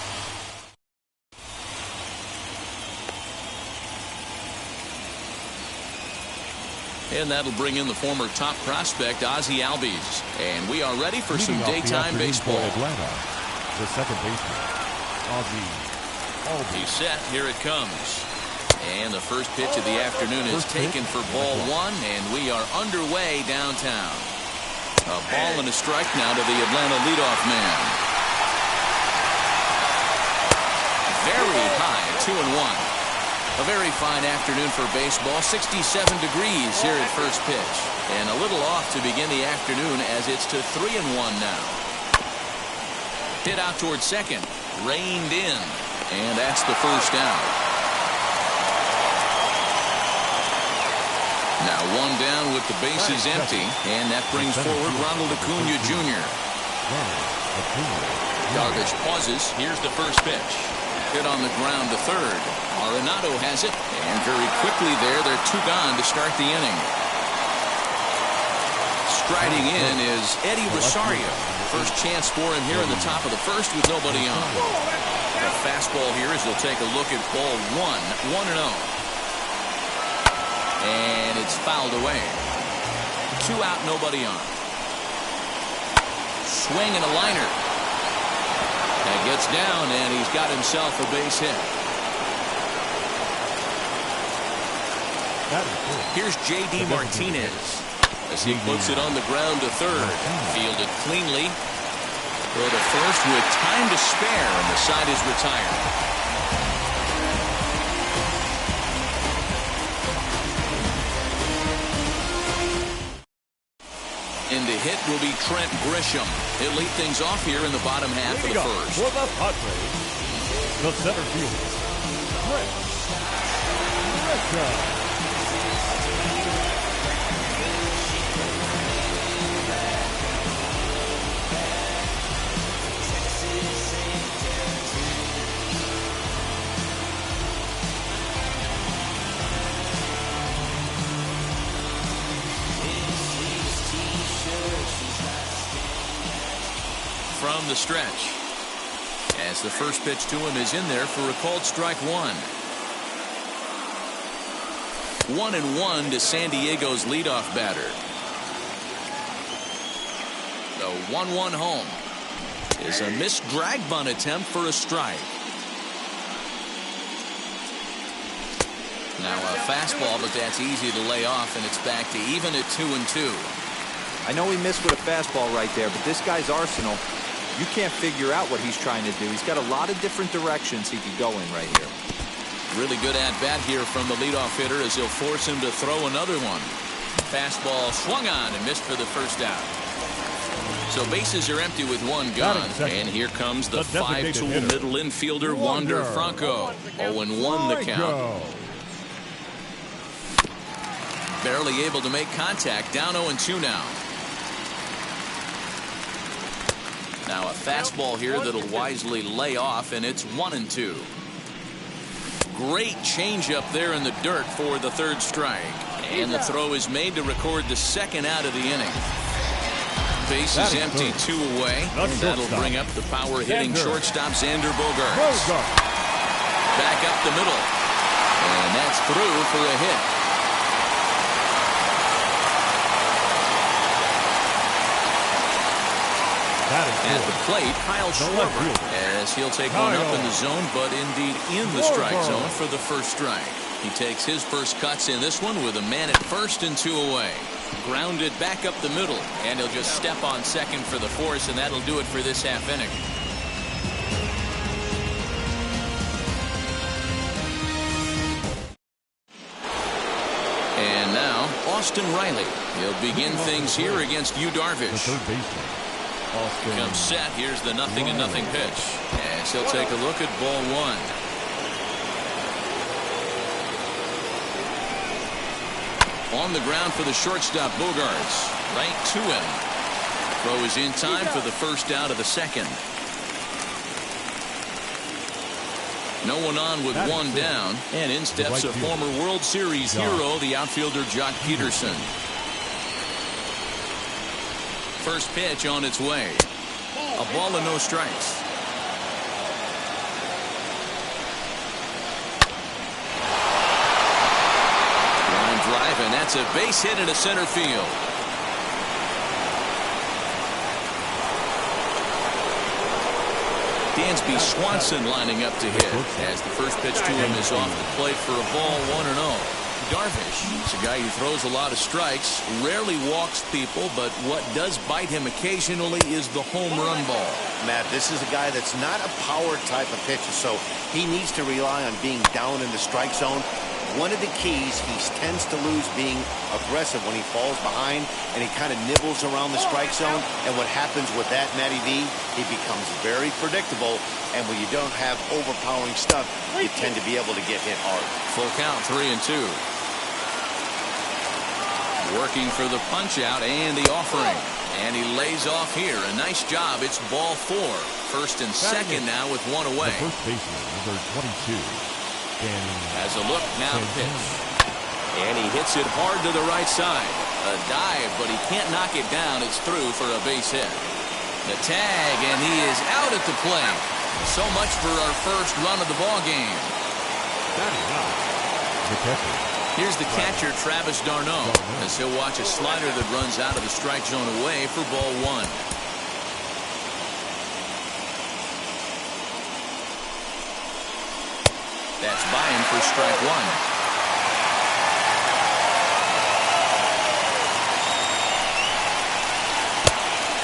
And that'll bring in the former top prospect, Ozzie Albies. And we are ready for some daytime baseball. Atlanta, the second baseman, Ozzie Albies. He's set. Here it comes. And the first pitch of the afternoon is taken for ball one, and we are underway downtown. A ball and a strike now to the Atlanta leadoff man. Very high, 2-1. A very fine afternoon for baseball. 67 degrees here at first pitch. And a little off to begin the afternoon as it's to 3-1 now. Hit out towards second. Reined in. And that's the first out. Now one down with the bases empty. And that brings forward Ronald Acuna Jr. Darvish pauses. Here's the first pitch. Hit on the ground to third. Arenado has it, and very quickly they're two gone to start the inning. Striding in is Eddie Rosario. First chance for him here in the top of the first with nobody on. A fastball here as they'll take a look at ball one, 1-0. And it's fouled away. 2 out, nobody on. Swing and a liner. That gets down, and he's got himself a base hit. Here's J.D. Martinez as he puts it on the ground to third. Fielded cleanly. Throw to first with time to spare, and the side is retired. In to hit will be Trent Grisham. He'll lead things off here in the bottom half of the first. For the Padres, the center fielder, Trent Grisham. From the stretch, as the first pitch to him is in there for a called strike one. 1-1 to San Diego's leadoff batter. The 1-1 home is a missed drag bunt attempt for a strike. Now a fastball, but that's easy to lay off, and it's back to even at 2-2. I know he missed with a fastball right there, but this guy's arsenal, you can't figure out what he's trying to do. He's got a lot of different directions he could go in right here. Really good at-bat here from the leadoff hitter as he'll force him to throw another one. Fastball swung on and missed for the first out. So bases are empty with one gone. And here comes the 5-tool middle infielder, Wander Franco. 0-1 the count. Barely able to make contact. Down 0-2 now. Now a fastball here that'll wisely lay off, and it's 1-2. Great changeup there in the dirt for the third strike. And the throw is made to record the second out of the inning. Base is empty, 2 away. And that'll bring up the power-hitting shortstop, Xander Bogaerts. Back up the middle. And that's through for a hit. At the plate, Kyle Schwarber, as he'll take one up in the zone, but indeed in the strike zone for the first strike. He takes his first cuts in this one with a man at first and 2 away. Grounded back up the middle, and he'll just step on second for the force, and that'll do it for this half inning. And now, Austin Riley. He'll begin things here against Yu Darvish. Comes set. Here's the 0-0 pitch. And he'll take a look at ball one. On the ground for the shortstop, Bogaerts. Right to him. Throw is in time for the first out of the second. No one on with one down, and in steps a former World Series hero, the outfielder Jock Peterson. First pitch on its way. A ball and no strikes. Line drive, and that's a base hit into center field. Dansby Swanson lining up to hit as the first pitch to him is off the plate for a ball, 1-0. Darvish is a guy who throws a lot of strikes, rarely walks people, but what does bite him occasionally is the home run ball. Matt, this is a guy that's not a power type of pitcher, so he needs to rely on being down in the strike zone. One of the keys, he tends to lose being aggressive when he falls behind, and he kind of nibbles around the strike zone. And what happens with that, Matty V, he becomes very predictable, and when you don't have overpowering stuff, you tend to be able to get hit hard. Full count, 3-2. Working for the punch out and the offering. And he lays off here. A nice job. It's ball 4. First and second now with one away. The first baseman, number 22. As a look, now pitch. And he hits it hard to the right side. A dive, but he can't knock it down. It's through for a base hit. The tag, and he is out at the plate. So much for our first run of the ball game. The catcher. Here's the catcher, Travis d'Arnaud, as he'll watch a slider that runs out of the strike zone away for ball 1. That's by him for strike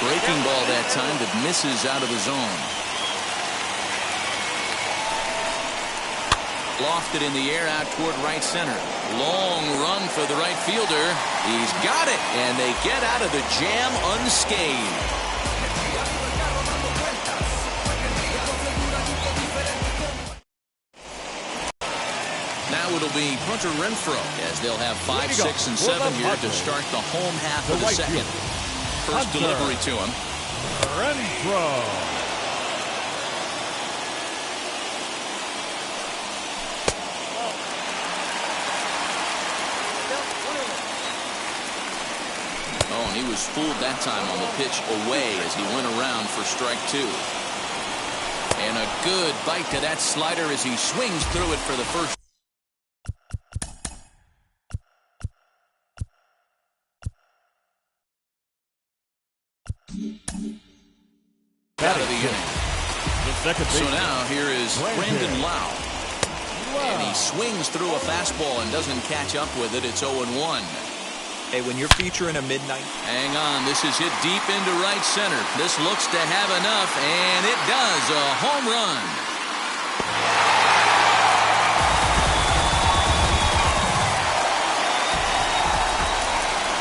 1. Breaking ball that time that misses out of the zone. Lofted in the air out toward right center. Long run for the right fielder. He's got it, and they get out of the jam unscathed. Now it'll be punter Renfroe, as they'll have 5, 6, and 7 here to start the home half of the second. First delivery to him. Renfroe. Oh, and he was fooled that time on the pitch away as he went around for strike 2. And a good bite to that slider as he swings through it for the first. Out of the inning. So now here is Brandon Lau. And he swings through a fastball and doesn't catch up with it. It's 0-1. Hey, when you're featuring a midnight. Hang on. This is hit deep into right center. This looks to have enough, and it does. A home run.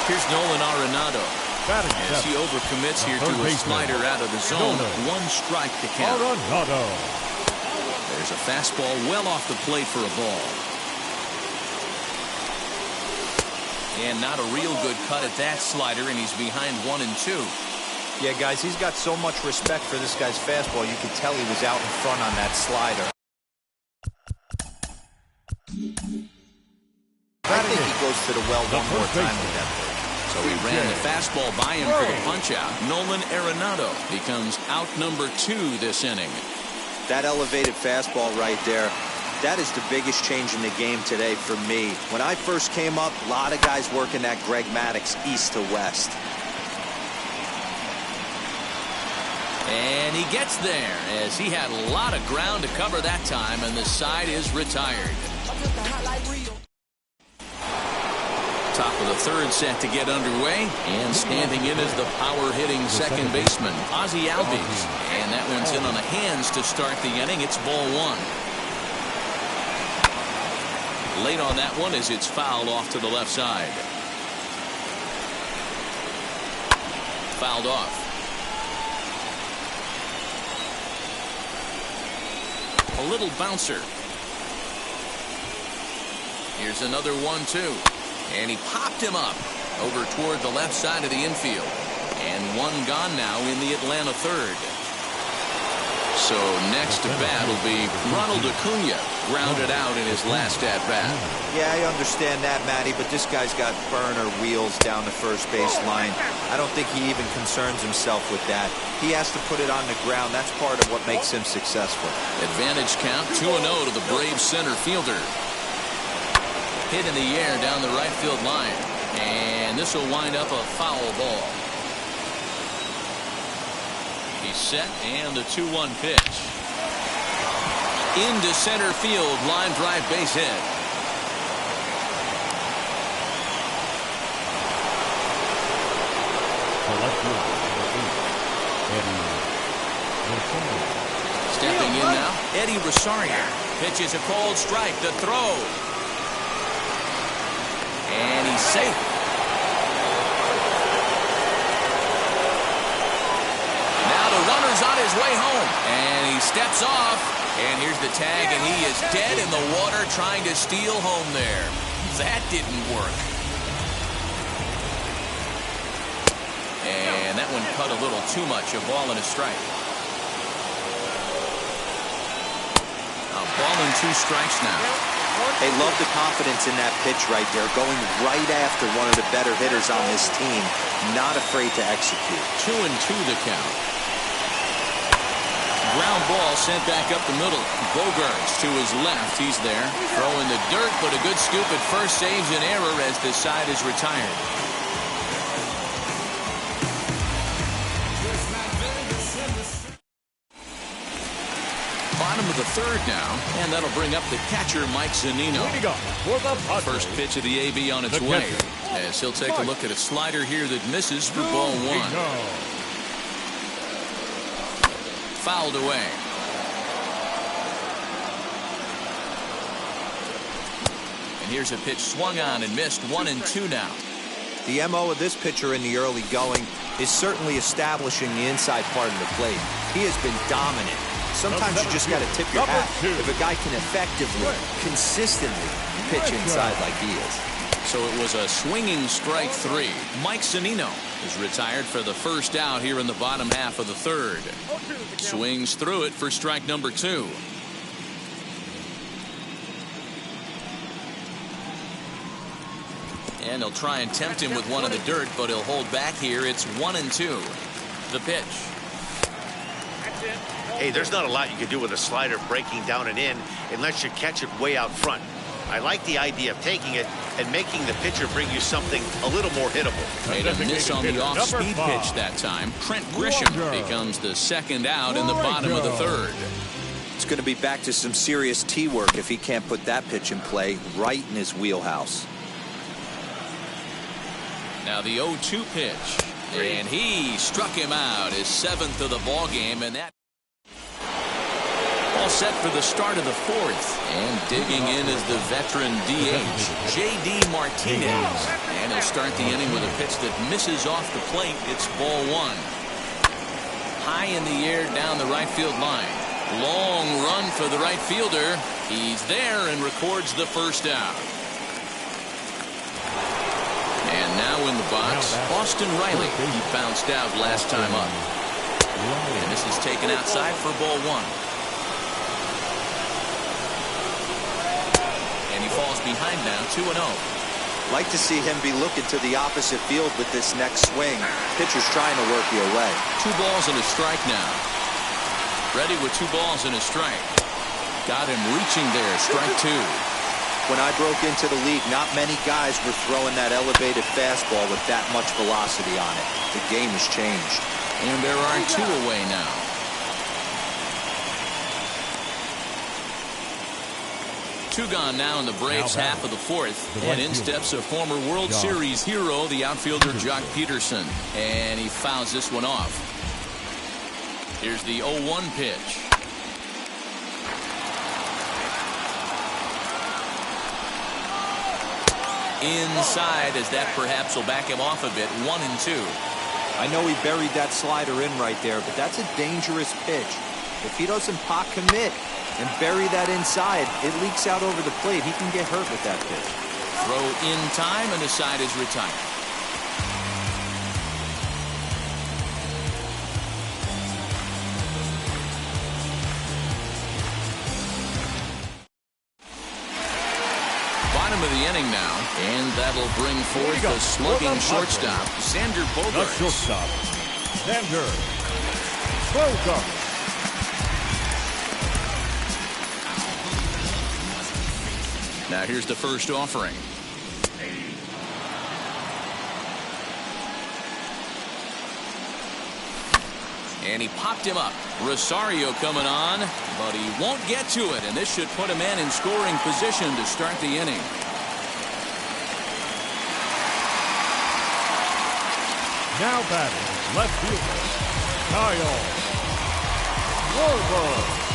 Here's Nolan Arenado. As he overcommits here to a slider out of the zone. 1 strike to count. There's a fastball well off the plate for a ball. And not a real good cut at that slider, and he's behind 1-2. Yeah, guys, he's got so much respect for this guy's fastball. You could tell he was out in front on that slider. I think he goes to the well one more time with that pitch. So he ran the fastball by him for the punch-out. Nolan Arenado becomes out number 2 this inning. That elevated fastball right there, that is the biggest change in the game today for me. When I first came up, a lot of guys working that Greg Maddux east to west. And he gets there as he had a lot of ground to cover that time, and the side is retired. Top of the third set to get underway, and standing in is the power-hitting second baseman, Ozzie Albies. And that one's in on the hands to start the inning. It's ball 1. Late on that one as it's fouled off to the left side. Fouled off. A little bouncer. Here's another 1-2. And he popped him up. over toward the left side of the infield. And one gone now in the Atlanta third. So next to bat will be Ronald Acuna, grounded out in his last at bat. Yeah, I understand that, Matty, but this guy's got burner wheels down the first base line. I don't think he even concerns himself with that. He has to put it on the ground. That's part of what makes him successful. Advantage count 2-0 to the Braves center fielder. Hit in the air down the right field line. And this will wind up a foul ball. He's set, and the 2-1 pitch. Into center field, line drive base hit. Stepping in now, Eddie Rosario. Pitches a cold strike, the throw. And he's safe. Runner's on his way home, and he steps off, and here's the tag, and he is dead in the water trying to steal home there. That didn't work. And that one cut a little too much, a ball and a strike. A ball and 2 strikes now. They love the confidence in that pitch right there, going right after one of the better hitters on this team, not afraid to execute. 2-2 the count. Ground ball sent back up the middle. Bogarts to his left. He's there. Throwing the dirt, but a good scoop at first saves an error as the side is retired. Bottom of the third now, and that'll bring up the catcher, Mike Zunino. First pitch of the AB on its way, as he'll take a look at a slider here that misses for ball 1. Fouled away. And here's a pitch swung on and missed. 1-2 now. The MO of this pitcher in the early going is certainly establishing the inside part of the plate. He has been dominant. Sometimes you just got to tip your hat if a guy can effectively, consistently pitch inside like he is. So it was a swinging strike 3. Mike Zunino is retired for the first out here in the bottom half of the third. Swings through it for strike number 2. And he'll try and tempt him with one in the dirt, but he'll hold back here. It's 1-2. The pitch. Hey, there's not a lot you can do with a slider breaking down and in unless you catch it way out front. I like the idea of taking it and making the pitcher bring you something a little more hittable. Made a miss on the off-speed pitch that time. Trent Grisham becomes the second out in the bottom of the third. It's going to be back to some serious tee work if he can't put that pitch in play right in his wheelhouse. Now the 0-2 pitch, and he struck him out, his 7th of the ball game, and that all set for the start of the 4th. And digging in is the veteran DH, J.D. Martinez. And he'll start the inning with a pitch that misses off the plate. It's ball 1. High in the air down the right field line. Long run for the right fielder. He's there and records the first out. And now in the box, Austin Riley. He bounced out last time up. And this is taken outside for ball 1. And he falls behind now, 2-0. Like to see him be looking to the opposite field with this next swing. Pitcher's trying to work you away. 2 balls and a strike now. Ready with 2 balls and a strike. Got him reaching there, strike 2. When I broke into the league, not many guys were throwing that elevated fastball with that much velocity on it. The game has changed. And there are 2 away now. Two gone now in the Braves half of the 4th. And in steps a former World Series hero, the outfielder Jock Peterson. And he fouls this one off. Here's the 0-1 pitch. Inside, as that perhaps will back him off a bit. 1-2. I know he buried that slider in right there, but that's a dangerous pitch. If he doesn't pot commit and bury that inside, it leaks out over the plate. He can get hurt with that pitch. Throw in time, and the side is retired. bottom of the inning now, and that'll bring forth the slugging shortstop, Xander The Bogaerts. shortstop, Xander Bogaerts. Now here's the first offering. And he popped him up. Rosario coming on, but he won't get to it, and this should put a man in scoring position to start the inning. Now batting, left fielder, Kyle Schwarber.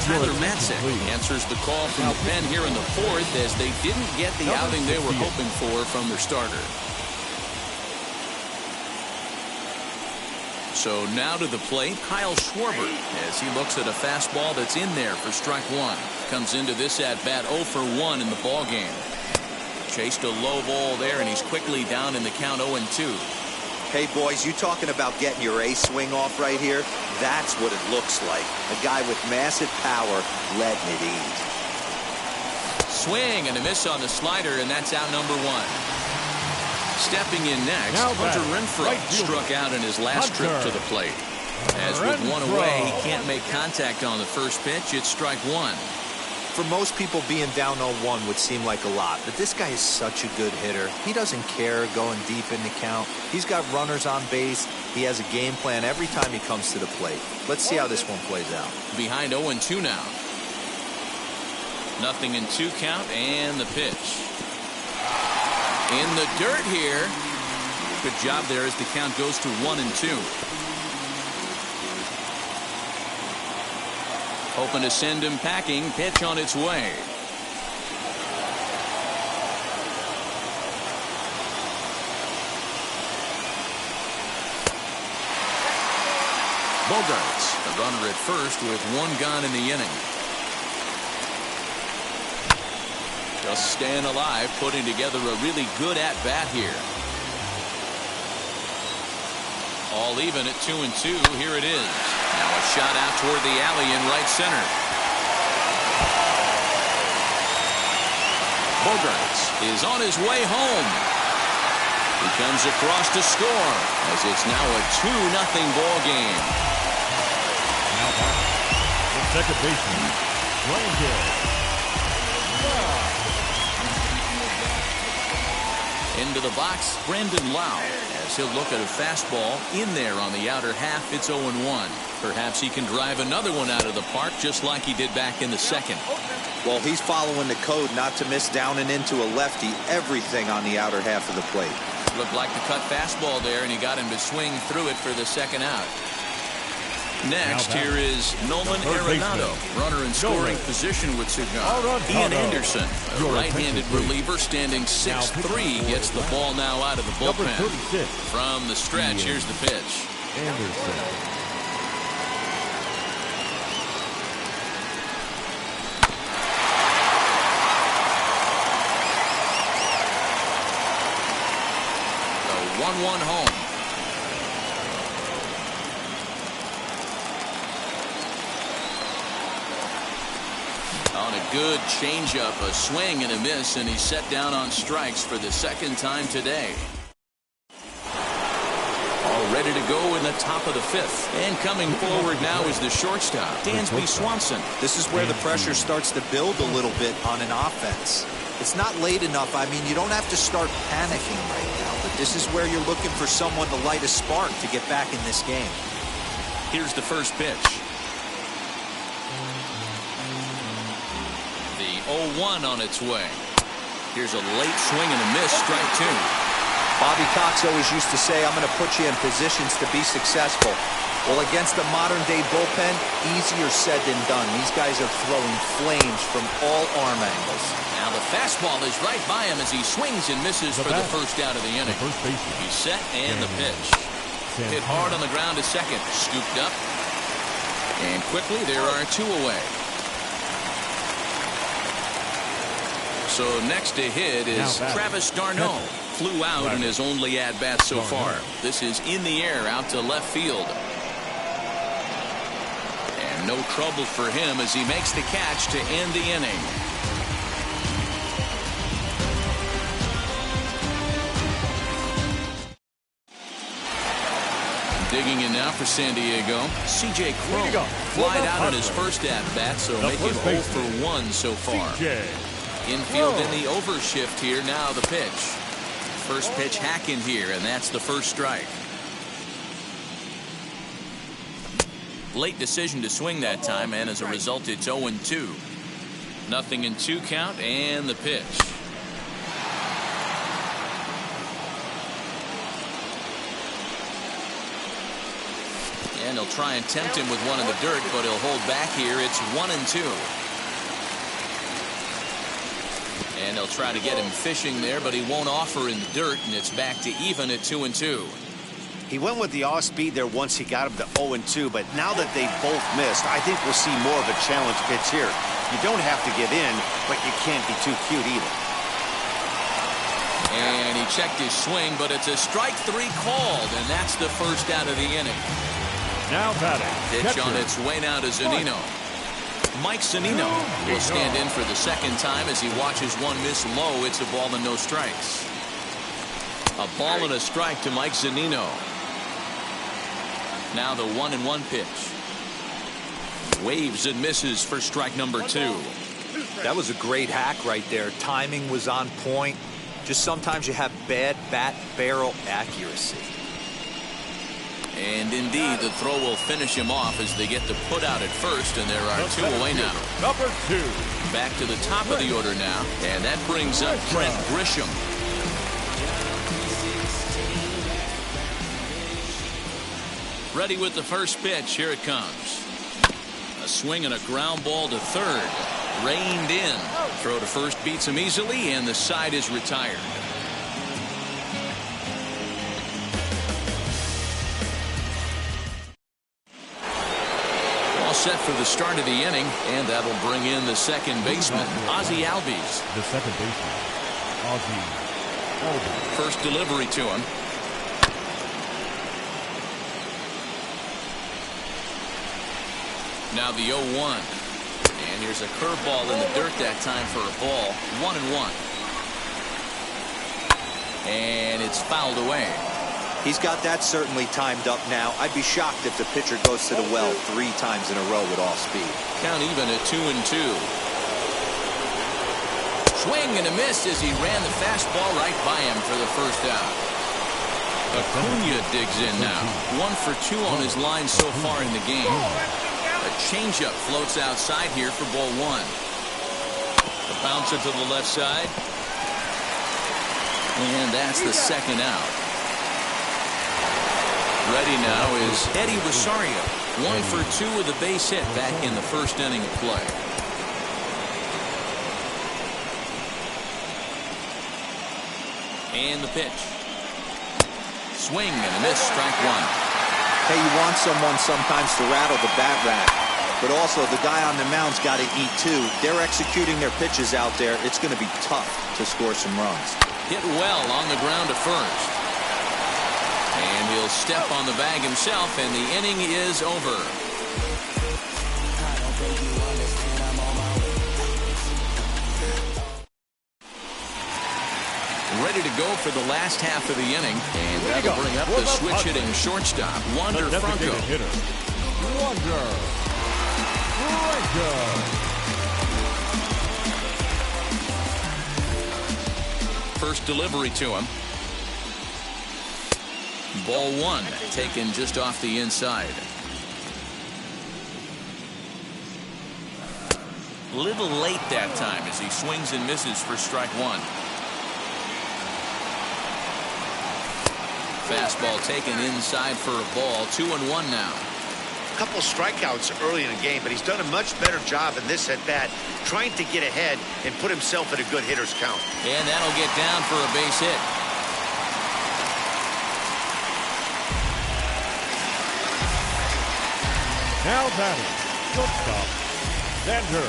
Tyler Matzik answers the call from the pen here in the fourth, as they didn't get the outing they were hoping for from their starter. So now to the plate, Kyle Schwarber, as he looks at a fastball that's in there for strike one. Comes into this at-bat 0 for 1 in the ball game. Chased a low ball there, and he's quickly down in the count 0-2. Hey, boys, you talking about getting your A swing off right here? That's what it looks like. A guy with massive power letting it eat. Swing and a miss on the slider, and that's out number 1. Stepping in next, Now Hunter back, Renfroe right fielder, struck out in his last trip to the plate. As with one away, he can't make contact on the first pitch. It's strike 1. For most people, being down 0-1 would seem like a lot, but this guy is such a good hitter. He doesn't care going deep in the count. He's got runners on base. He has a game plan every time he comes to the plate. Let's see how this one plays out. Behind 0-2 now. 0-2 count, and the pitch. In the dirt here. Good job there as the count goes to 1-2. Hoping to send him packing. Pitch on its way. Bogaerts, the runner at first with 1 gone in the inning. Just staying alive, putting together a really good at-bat here. All even at 2-2. Here it is. Now a shot out toward the alley in right center. Bogaerts is on his way home. He comes across to score, as it's now a 2-0 ball game. Now back, the second baseman, Brandon. Into the box, Brandon Lau, as he'll look at a fastball in there on the outer half. It's 0-1. Perhaps he can drive another one out of the park, just like he did back in the second. Well, he's following the code not to miss down and into a lefty. Everything on the outer half of the plate. Looked like the cut fastball there, and he got him to swing through it for the second out. Next, here is Nolan Arenado, runner in scoring position with Cigar. Ian Anderson, a right-handed reliever, standing 6'3", gets the ball now out of the bullpen. From the stretch, here's the pitch. Anderson. The 1-1 home. On a good changeup, a swing and a miss, and he's set down on strikes for the second time today. All ready to go in the top of the fifth. And coming forward now is the shortstop, Dansby Swanson. This is where the pressure starts to build a little bit on an offense. It's not late enough. I mean, you don't have to start panicking right now, but this is where you're looking for someone to light a spark to get back in this game. Here's the first pitch. The 0-1 on its way. Here's a late swing and a miss, strike 2. Bobby Cox always used to say, I'm going to put you in positions to be successful. Well, against a modern-day bullpen, easier said than done. These guys are throwing flames from all arm angles. Now the fastball is right by him as he swings and misses for the first out of the inning. He's set, and the pitch. Hit hard on the ground to second. Scooped up. And quickly, there are 2 away. So next to hit is Travis d'Arnaud. Flew out in his only at-bat so far. This is in the air out to left field. And No trouble for him as he makes the catch to end the inning. Digging in now for San Diego, C.J. Cron flied out on his first at-bat, so making 0 for 1 so far. Infield in the overshift here. Now the pitch. First pitch hack in here, and that's the first strike. Late decision to swing that time, and as a result, it's 0-2. Nothing in 2 count, and the pitch. And he'll try and tempt him with one in the dirt, but he'll hold back here. It's 1-2. And they'll try to get him fishing there, but he won't offer in the dirt, and it's back to even at 2-2. He went with the off-speed there once he got him to 0-2, but now that they've both missed, I think we'll see more of a challenge pitch here. You don't have to get in, but you can't be too cute either. And he checked his swing, but it's a strike 3 called, and that's the first out of the inning. Now batting. Pitch on its way now to Zunino. Mike Zunino will stand in for the second time as he watches one miss low. It's a ball and no strikes. A ball and a strike to Mike Zunino. Now the 1-1 pitch. Waves and misses for strike number 2. That was a great hack right there. Timing was on point. Just sometimes you have bad bat barrel accuracy. And indeed, the throw will finish him off as they get the put out at first, and there are 2 away now. Number 2. Back to the top of the order now, and that brings up Trent Grisham. Ready with the first pitch. Here it comes. A swing and a ground ball to third. Reined in. Throw to first beats him easily, and the side is retired. Set for the start of the inning, and that'll bring in the second baseman, Ozzie Albies. The second baseman, Ozzie Albies. First delivery to him. Now the 0-1. And here's a curveball in the dirt that time for a ball. 1-1. And it's fouled away. He's got that certainly timed up now. I'd be shocked if the pitcher goes to the well 3 times in a row with all speed. Count even at 2-2. Swing and a miss as he ran the fastball right by him for the first out. Acuna digs in now. 1 for 2 on his line so far in the game. A changeup floats outside here for ball 1. The bouncer to the left side. And that's the second out. Ready now is Eddie Rosario. 1 for 2 with a base hit back in the first inning of play. And the pitch. Swing and a miss, strike 1. Hey, you want someone sometimes to rattle the bat rack, but also the guy on the mound's got to eat too. They're executing their pitches out there. It's going to be tough to score some runs. Hit well on the ground to first. And he'll step on the bag himself, and the inning is over. Ready to go for the last half of the inning, and that'll bring up the switch-hitting shortstop, Wander Franco. Wander Franco. First delivery to him. Ball 1, taken just off the inside. Little late that time as he swings and misses for strike 1. Fastball taken inside for a ball. 2-1 now. A couple strikeouts early in the game, but he's done a much better job in this at-bat, trying to get ahead and put himself in a good hitter's count. And that'll get down for a base hit. Now batting, shortstop, Xander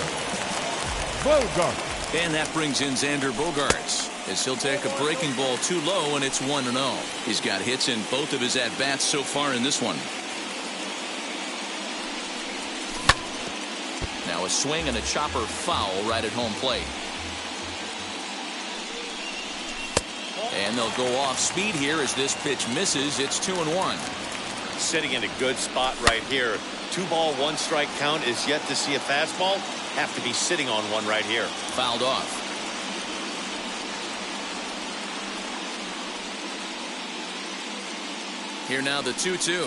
Bogaerts. And that brings in Xander Bogaerts as he'll take a breaking ball too low, and it's 1-0. He's got hits in both of his at-bats so far in this one. a swing and a chopper foul right at home plate. And they'll go off speed here as this pitch misses. It's 2-1. Sitting in a good spot right here. 2-ball, 1-strike count is yet to see a fastball. Have to be sitting on one right here. Fouled off. Here now the 2-2.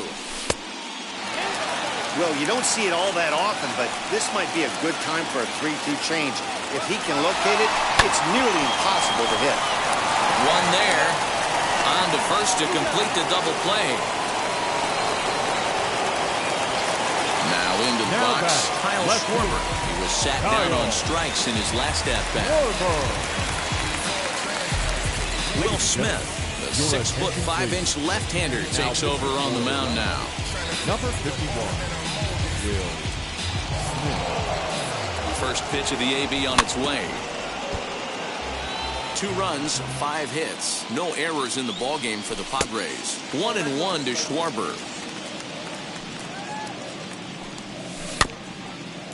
Well, you don't see it all that often, but this might be a good time for a 3-2 change. If he can locate it, it's nearly impossible to hit. One there. On to first to complete the double play. Now into the box, Kyle Schwarber. He was sat down on strikes in his last at-bat. Will Smith, the 6'5" left-hander, takes over on the mound now. Number 51, Will Smith. First pitch of the AB on its way. 2 runs, 5 hits. No errors in the ballgame for the Padres. 1-1 to Schwarber.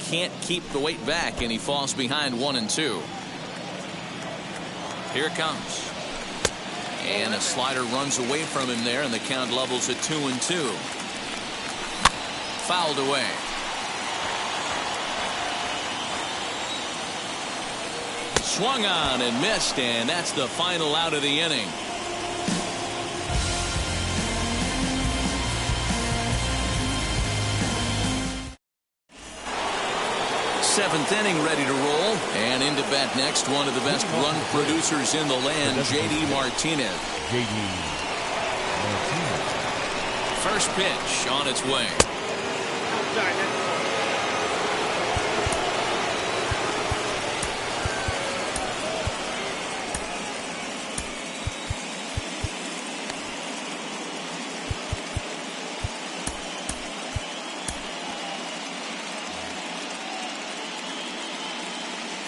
Can't keep the weight back, and he falls behind 1-2. Here it comes. And a slider runs away from him there, and the count levels at 2-2. Fouled away. Swung on and missed, and that's the final out of the inning. Seventh inning ready to roll, and into bat next, one of the best run producers in the land, J.D. Martinez. J.D. Martinez. First pitch on its way.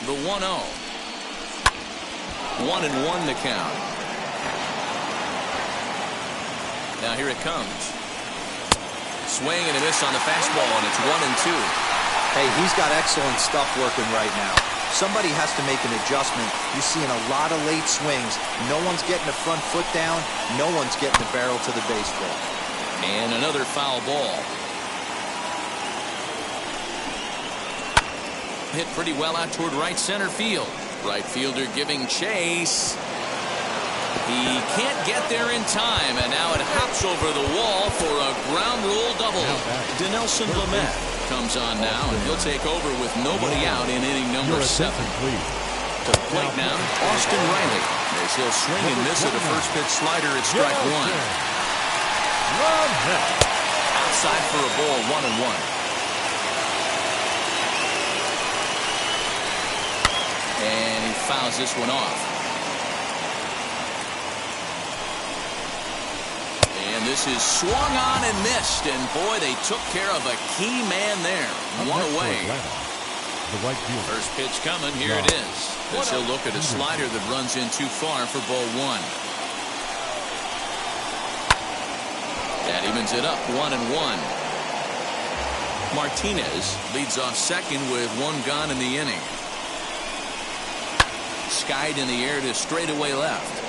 The 1-0. 1-1 the count. Now here it comes. Swing and a miss on the fastball, and it's 1-2. Hey, he's got excellent stuff working right now. Somebody has to make an adjustment. You're seeing a lot of late swings. No one's getting the front foot down. No one's getting the barrel to the baseball. And another foul ball. Hit pretty well out toward right center field. Right fielder giving chase. He can't get there in time, and now it hops over the wall for a ground rule double. Dinelson Lamet comes on now, and he'll take over with nobody out in inning number 7. To the plate now, Austin Riley. As he'll swing and miss at a first pitch slider at strike 1. Outside for a ball, 1-1. And he fouls this one off. And this is swung on and missed. And boy, they took care of a key man there. One away. The right field. First pitch coming. Here it is. As he'll look at a slider that runs in too far for ball 1. That evens it up, 1-1. Martinez leads off second with 1 gone in the inning. Skied in the air to straightaway left.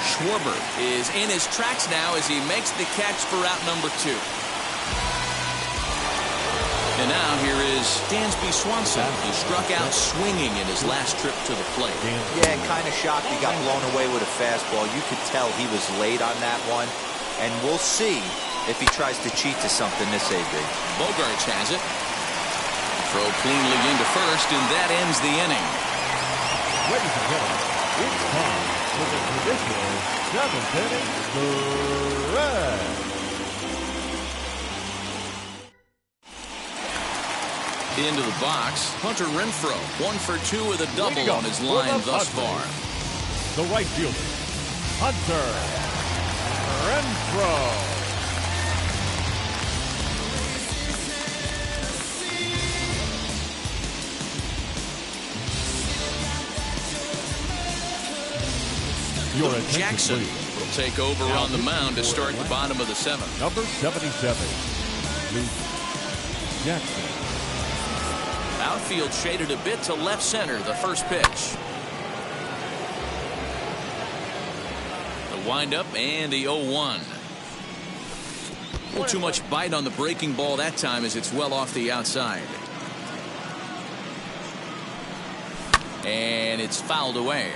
Schwarber is in his tracks now as he makes the catch for out number 2. And now here is Dansby Swanson. He struck out swinging in his last trip to the plate. Yeah, kind of shocked he got blown away with a fastball. You could tell he was late on that one. And we'll see if he tries to cheat to something this AB. Bogarts has it. Throw cleanly into first, and that ends the inning. Ladies and gentlemen, it's time for the traditional 7th inning stretch. Into the box, Hunter Renfroe, 1 for 2 with a double on his line thus far. The right fielder, Hunter Renfroe. Jackson will take over on the mound to start the bottom of the 7th. Number 77, Luke Jackson. Outfield shaded a bit to left center, the first pitch. The windup and the 0-1. Well, too much bite on the breaking ball that time as it's well off the outside. And it's fouled away.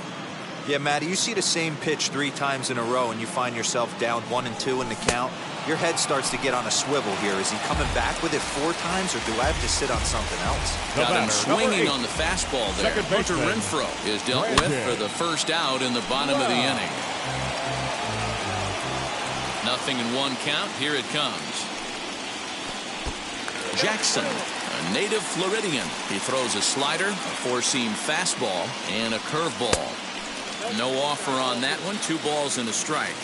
Yeah, Matty, you see the same pitch 3 times in a row and you find yourself down 1-2 in the count. Your head starts to get on a swivel here. Is he coming back with it 4 times, or do I have to sit on something else? Got him swinging on the fastball there. Hunter Renfroe is dealt with for the first out in the bottom of the inning. 0-1 count. Here it comes. Jackson, a native Floridian. He throws a slider, a 4-seam fastball, and a curveball. No offer on that one. 2 balls and a strike.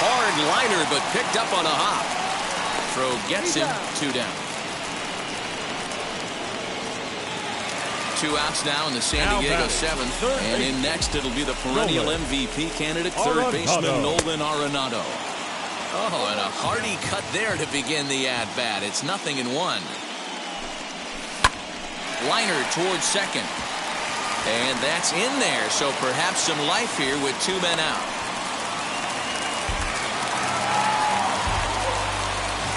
Hard liner, but picked up on a hop. Throw gets him. 2 down. 2 outs now in the San Diego 7th. And in next, it'll be the perennial MVP candidate, third baseman Nolan Arenado. Oh, and a hearty cut there to begin the at-bat. It's 0-1. Liner towards second. And that's in there, so perhaps some life here with 2 men out.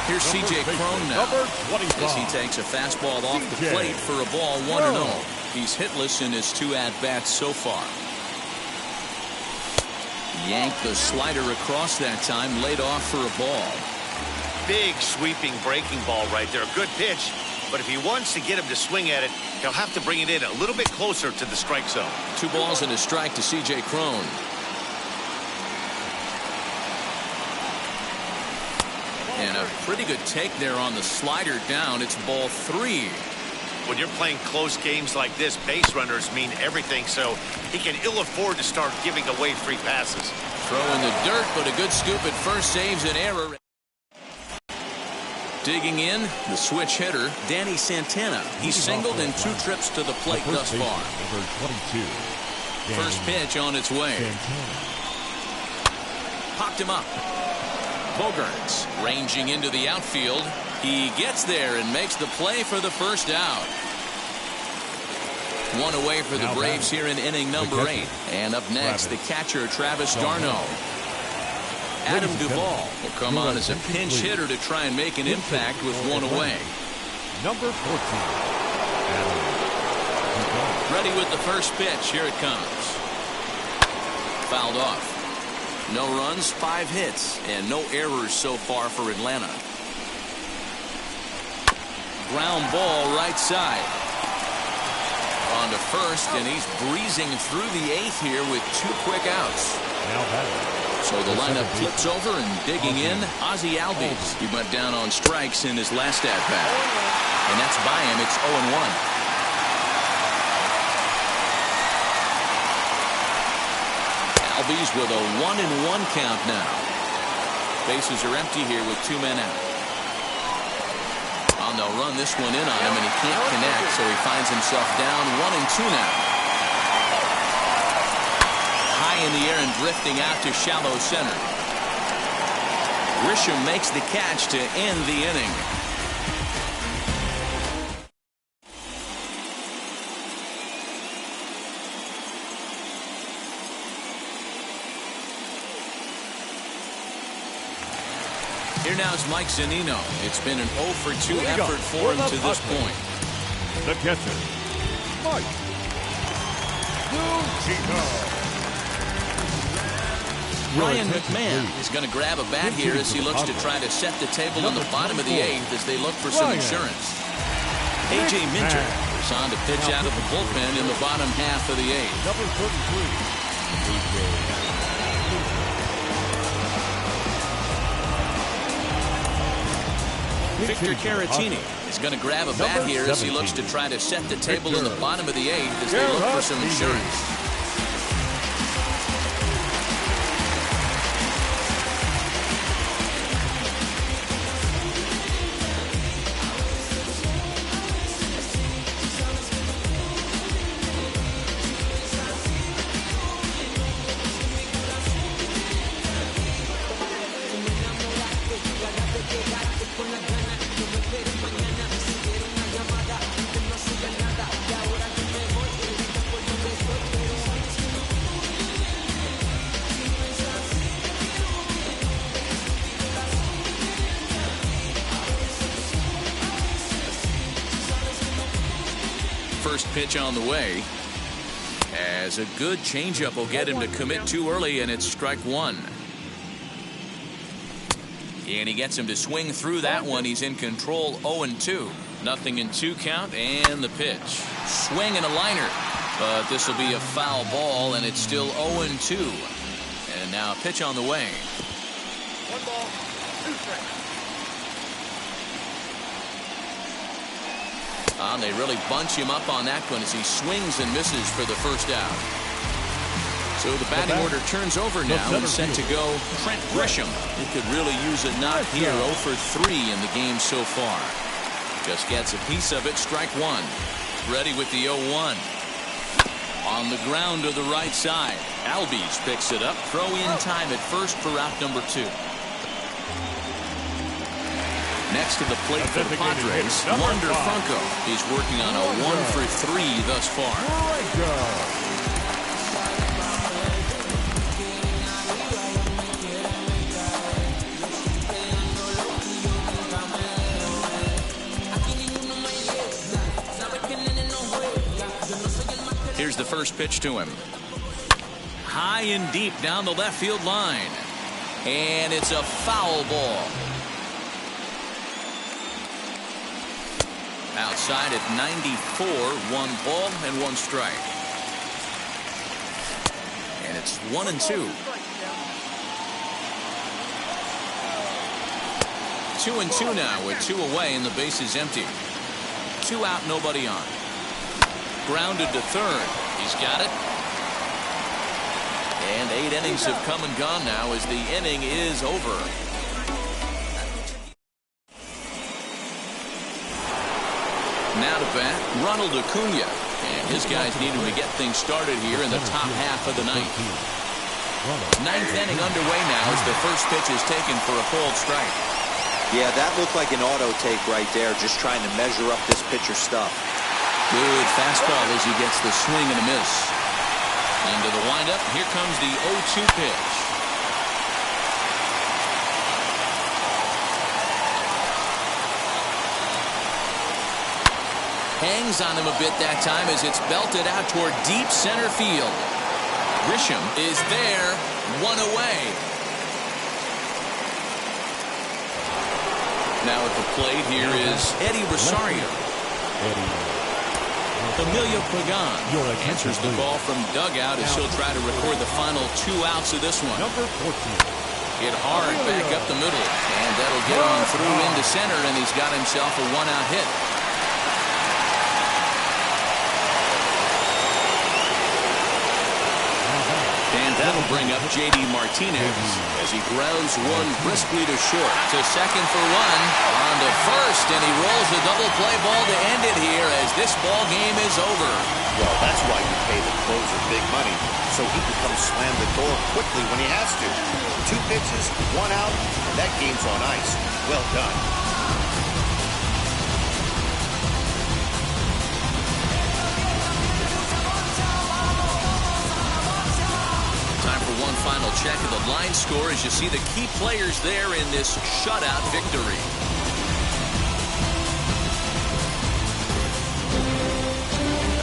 Here's C.J. Cron now as he takes a fastball off the plate for a ball 1-0. He's hitless in his 2 at-bats so far. Yanked the slider across that time, laid off for a ball. Big sweeping breaking ball right there. A good pitch, but if he wants to get him to swing at it, he'll have to bring it in a little bit closer to the strike zone. 2 balls and a strike to C.J. Cron. And a pretty good take there on the slider down. It's ball 3. When you're playing close games like this, base runners mean everything, so he can ill afford to start giving away free passes. Throw in the dirt, but a good scoop at first saves an error. Digging in, the switch hitter, Danny Santana. He's singled in 2 trips to the plate thus far. Number 22. First pitch on its way. Popped him up. Bogarts ranging into the outfield. He gets there and makes the play for the first out. 1 away for the Braves here in inning number 8. And up next, the catcher, Travis d'Arnaud. Adam Duvall will come on as a pinch hitter to try and make an impact with 1 away. Number 14. Ready with the first pitch. Here it comes. Fouled off. No runs, 5 hits, and no errors so far for Atlanta. Ground ball right side. On to first, and he's breezing through the 8th here with 2 quick outs. So the lineup flips over and digging in, Ozzie Albies. He went down on strikes in his last at-bat. And that's by him. It's 0-1. Albies with a 1-1 count now. Bases are empty here with 2 men out. And they'll run this one in on him, and he can't connect, so he finds himself down 1-2 now. High in the air and drifting out to shallow center. Grisham makes the catch to end the inning. Here now is Mike Zunino. It's been an 0-for-2 effort for him to this point. The catcher, Mike Zunino. Ryan McMahon is going to grab a bat here as he looks to try to set the table in the bottom of the 8th as they look for some insurance. A.J. Minter is on to pitch out of the bullpen in the bottom half of the 8th. Number 33. Victor Caratini is going to grab a bat here as he looks to try to set the table in the bottom of the 8th as they look for some insurance. first pitch on the way. As a good changeup will get him to commit too early, and it's strike one. And he gets him to swing through that one. He's in control. 0-2. Nothing in 2 count, and the pitch. Swing and a liner. But this will be a foul ball, and it's still 0-2. And now a pitch on the way. 1 ball, 2 strikes. They really bunch him up on that one as he swings and misses for the first out. So the batting order turns over now and set to go Trent Grisham. He could really use a knock here. 0 for 3 in the game so far. Just gets a piece of it. Strike one. Ready with the 0-1. On the ground to the right side. Albies picks it up. Throw in time at first for out number 2. Next to the plate for the Padres, Wander Franco. He's working on a 1 for 3 thus far. Here's the first pitch to him. High and deep down the left field line. And it's a foul ball. Outside at 94, 1 ball and 1 strike. And it's 1-2. 2-2 now with 2 away and the base is empty. 2 out, nobody on. Grounded to third. He's got it. And 8 innings have come and gone now as the inning is over. Now to bat, Ronald Acuna. And his guys need him to get things started here in the top half of the ninth. 9th inning underway now as the first pitch is taken for a called strike. Yeah, that looked like an auto take right there, just trying to measure up this pitcher's stuff. Good fastball as he gets the swing and a miss. Into the windup, here comes the 0-2 pitch. Hangs on him a bit that time as it's belted out toward deep center field. Grisham is there, 1 away. Now at the plate here is Eddie Rosario. Emilio Pagan answers the ball from dugout as he'll try to record the final 2 outs of this one. Number 14. Hit hard back up the middle, and that'll get on through into center, and he's got himself a 1-out hit. And that'll bring up J.D. Martinez as he grounds one briskly to short. To second for 1. On to first, and he rolls a double play ball to end it here as this ball game is over. Well, that's why you pay the closer big money, so he can come slam the door quickly when he has to. 2 pitches, 1 out, and that game's on ice. Well done. One final check of the line score as you see the key players there in this shutout victory.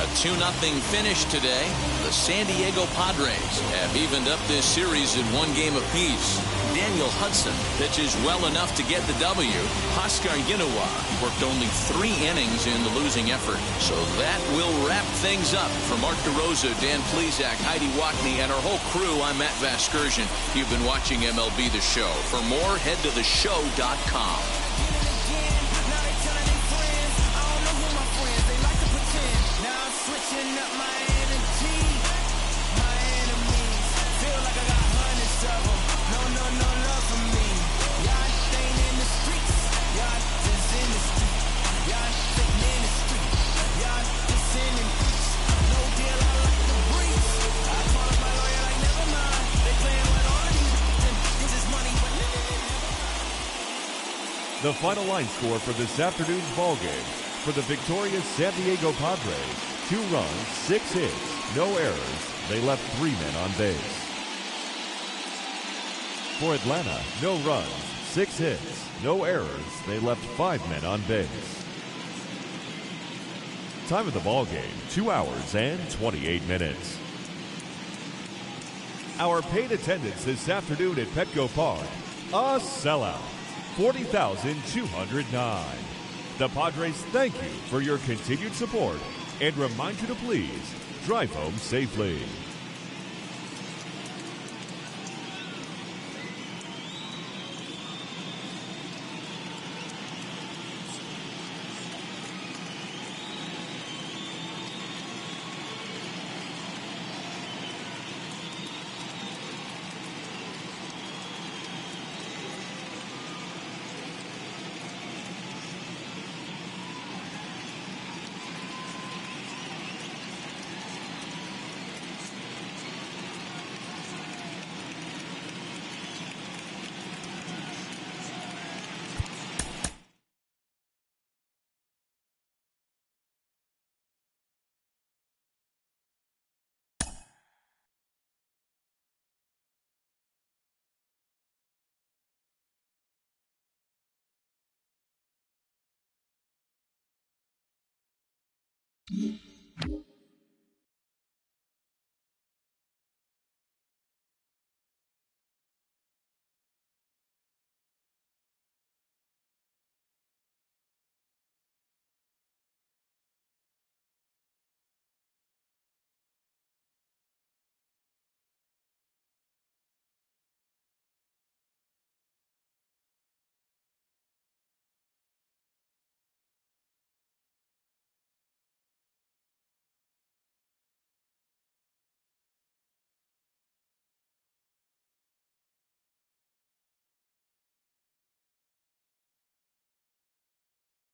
A 2-0 finish today. The San Diego Padres have evened up this series in 1 game apiece. Daniel Hudson pitches well enough to get the W. Oscar Yinoa worked only 3 innings in the losing effort. So that will wrap things up. For Mark DeRosa, Dan Plesac, Heidi Watney, and our whole crew, I'm Matt Vasgersian. You've been watching MLB The Show. For more, head to theshow.com. The final line score for this afternoon's ball game. For the victorious San Diego Padres, 2 runs, 6 hits, no errors. They left 3 men on base. For Atlanta, no runs, 6 hits, no errors. They left 5 men on base. time of the ball game, 2 hours and 28 minutes. Our paid attendance this afternoon at Petco Park, a sellout, 40,209. The Padres thank you for your continued support and remind you to please drive home safely.